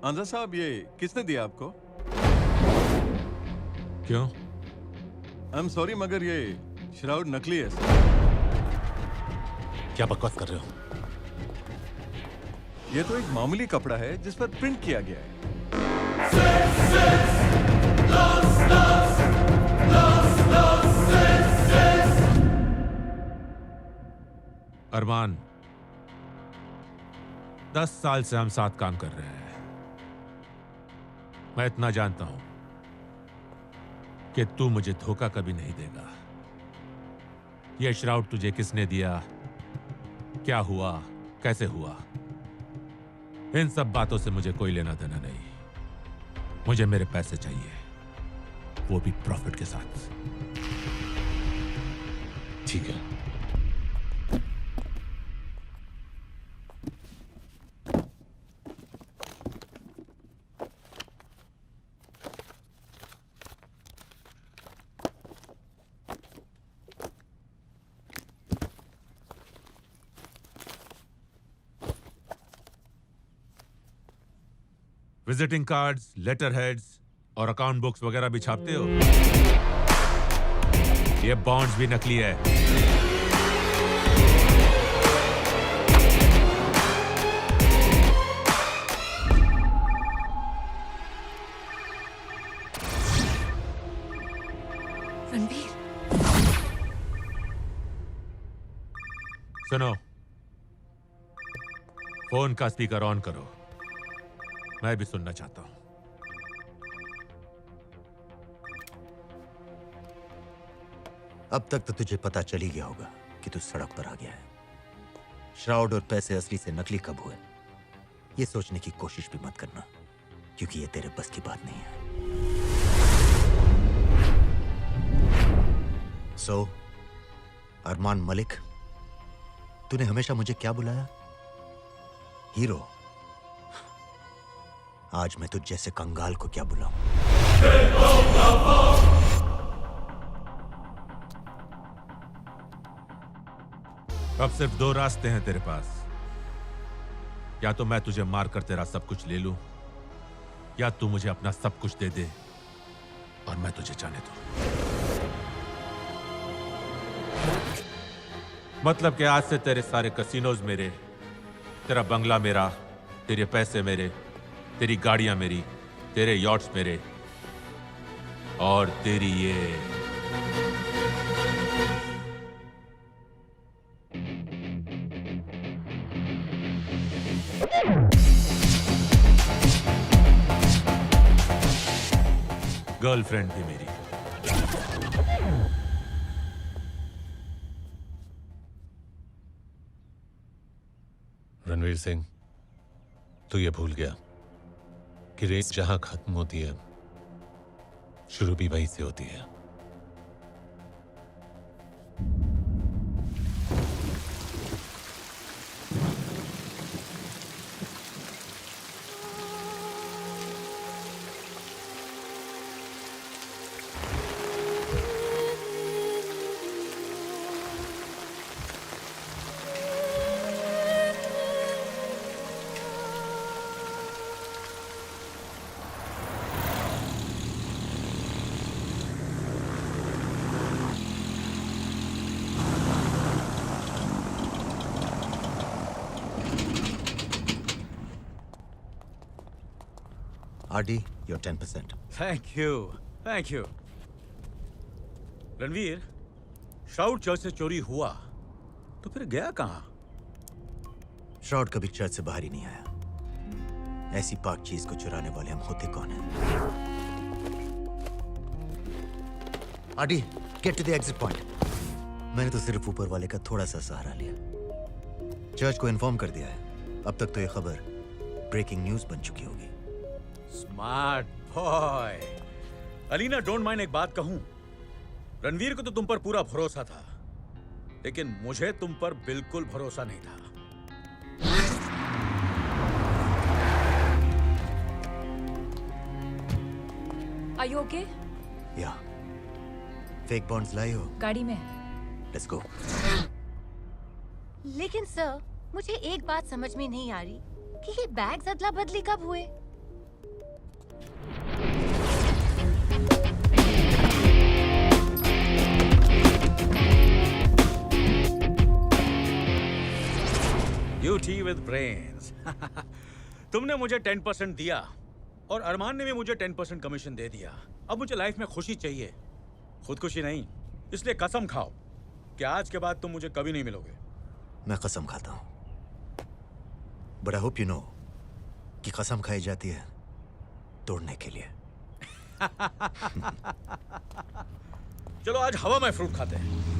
आंजा साहब, ये किसने दिया आपको? क्यों? आई एम सॉरी मगर ये श्राउड नकली है। क्या बकवास कर रहे हो? ये तो एक मामूली कपड़ा है जिस पर प्रिंट किया गया है। अरमान, 10 साल से हम साथ काम कर रहे हैं। मैं इतना जानता हूं कि तू मुझे धोखा कभी नहीं देगा। यह श्राउड तुझे किसने दिया, क्या हुआ, कैसे हुआ, इन सब बातों से मुझे कोई लेना देना नहीं। मुझे मेरे पैसे चाहिए, वो भी प्रॉफिट के साथ। ठीक है। विजिटिंग कार्ड्स, लेटर हेड्स और अकाउंट बुक्स वगैरह भी छापते हो? ये बॉन्ड्स भी नकली है। रणवीर, सुनो, फोन का स्पीकर ऑन करो, मैं भी सुनना चाहता हूं। अब तक तो तुझे पता चल ही गया होगा कि तू सड़क पर आ गया है। श्राउड और पैसे असली से नकली कब हुए, ये सोचने की कोशिश भी मत करना, क्योंकि ये तेरे बस की बात नहीं है। सो, अरमान मलिक, तूने हमेशा मुझे क्या बुलाया? हीरो। आज मैं तुझ जैसे कंगाल को क्या बुलाऊं? अब सिर्फ 2 रास्ते हैं तेरे पास। या तो मैं तुझे मारकर तेरा सब कुछ ले लूं, या तू मुझे अपना सब कुछ दे दे और मैं तुझे जाने दूं। मतलब कि आज से तेरे सारे कसिनोज मेरे, तेरा बंगला मेरा, तेरे पैसे मेरे, तेरी गाड़ियां मेरी, तेरे यॉट्स मेरे, और तेरी ये गर्लफ्रेंड भी मेरी। रणवीर सिंह, तू ये भूल गया कि रेस जहां खत्म होती है, शुरू भी वहीं से होती है। RD, your 10%. Thank you. Ranveer, shroud church से चोरी हुआ तो फिर गया कहाँ? श्राउड कभी चर्च से बाहर ही नहीं आया. ऐसी पाक चीज को चुराने वाले हम होते कौन हैं? RD, get to the exit point. मैंने तो सिर्फ ऊपर वाले का थोड़ा सा सहारा लिया. चर्च को इन्फॉर्म कर दिया है. अब तक तो ये खबर ब्रेकिंग न्यूज बन चुकी होगी. Smart boy. Alina, don't mind एक बात कहूं? रणवीर को तो तुम पर पूरा भरोसा था, लेकिन मुझे तुम पर बिल्कुल भरोसा नहीं था. Are you okay? या फेक बॉन्ड्स लाई हो? गाड़ी में. Let's go. लेकिन सर, मुझे एक बात समझ में नहीं आ रही कि ये बैग्स अदला बदली कब हुए? Beauty with brains. तुमने मुझे 10% दिया और अरमान ने भी मुझे 10% कमीशन दे दिया. अब मुझे लाइफ में खुशी चाहिए, खुदकुशी नहीं. इसलिए कसम खाओ कि आज के बाद तुम मुझे कभी नहीं मिलोगे. मैं कसम खाता हूं, but I hope you know कि कसम खाई जाती है तोड़ने के लिए. चलो आज हवा में फ्रूट खाते हैं.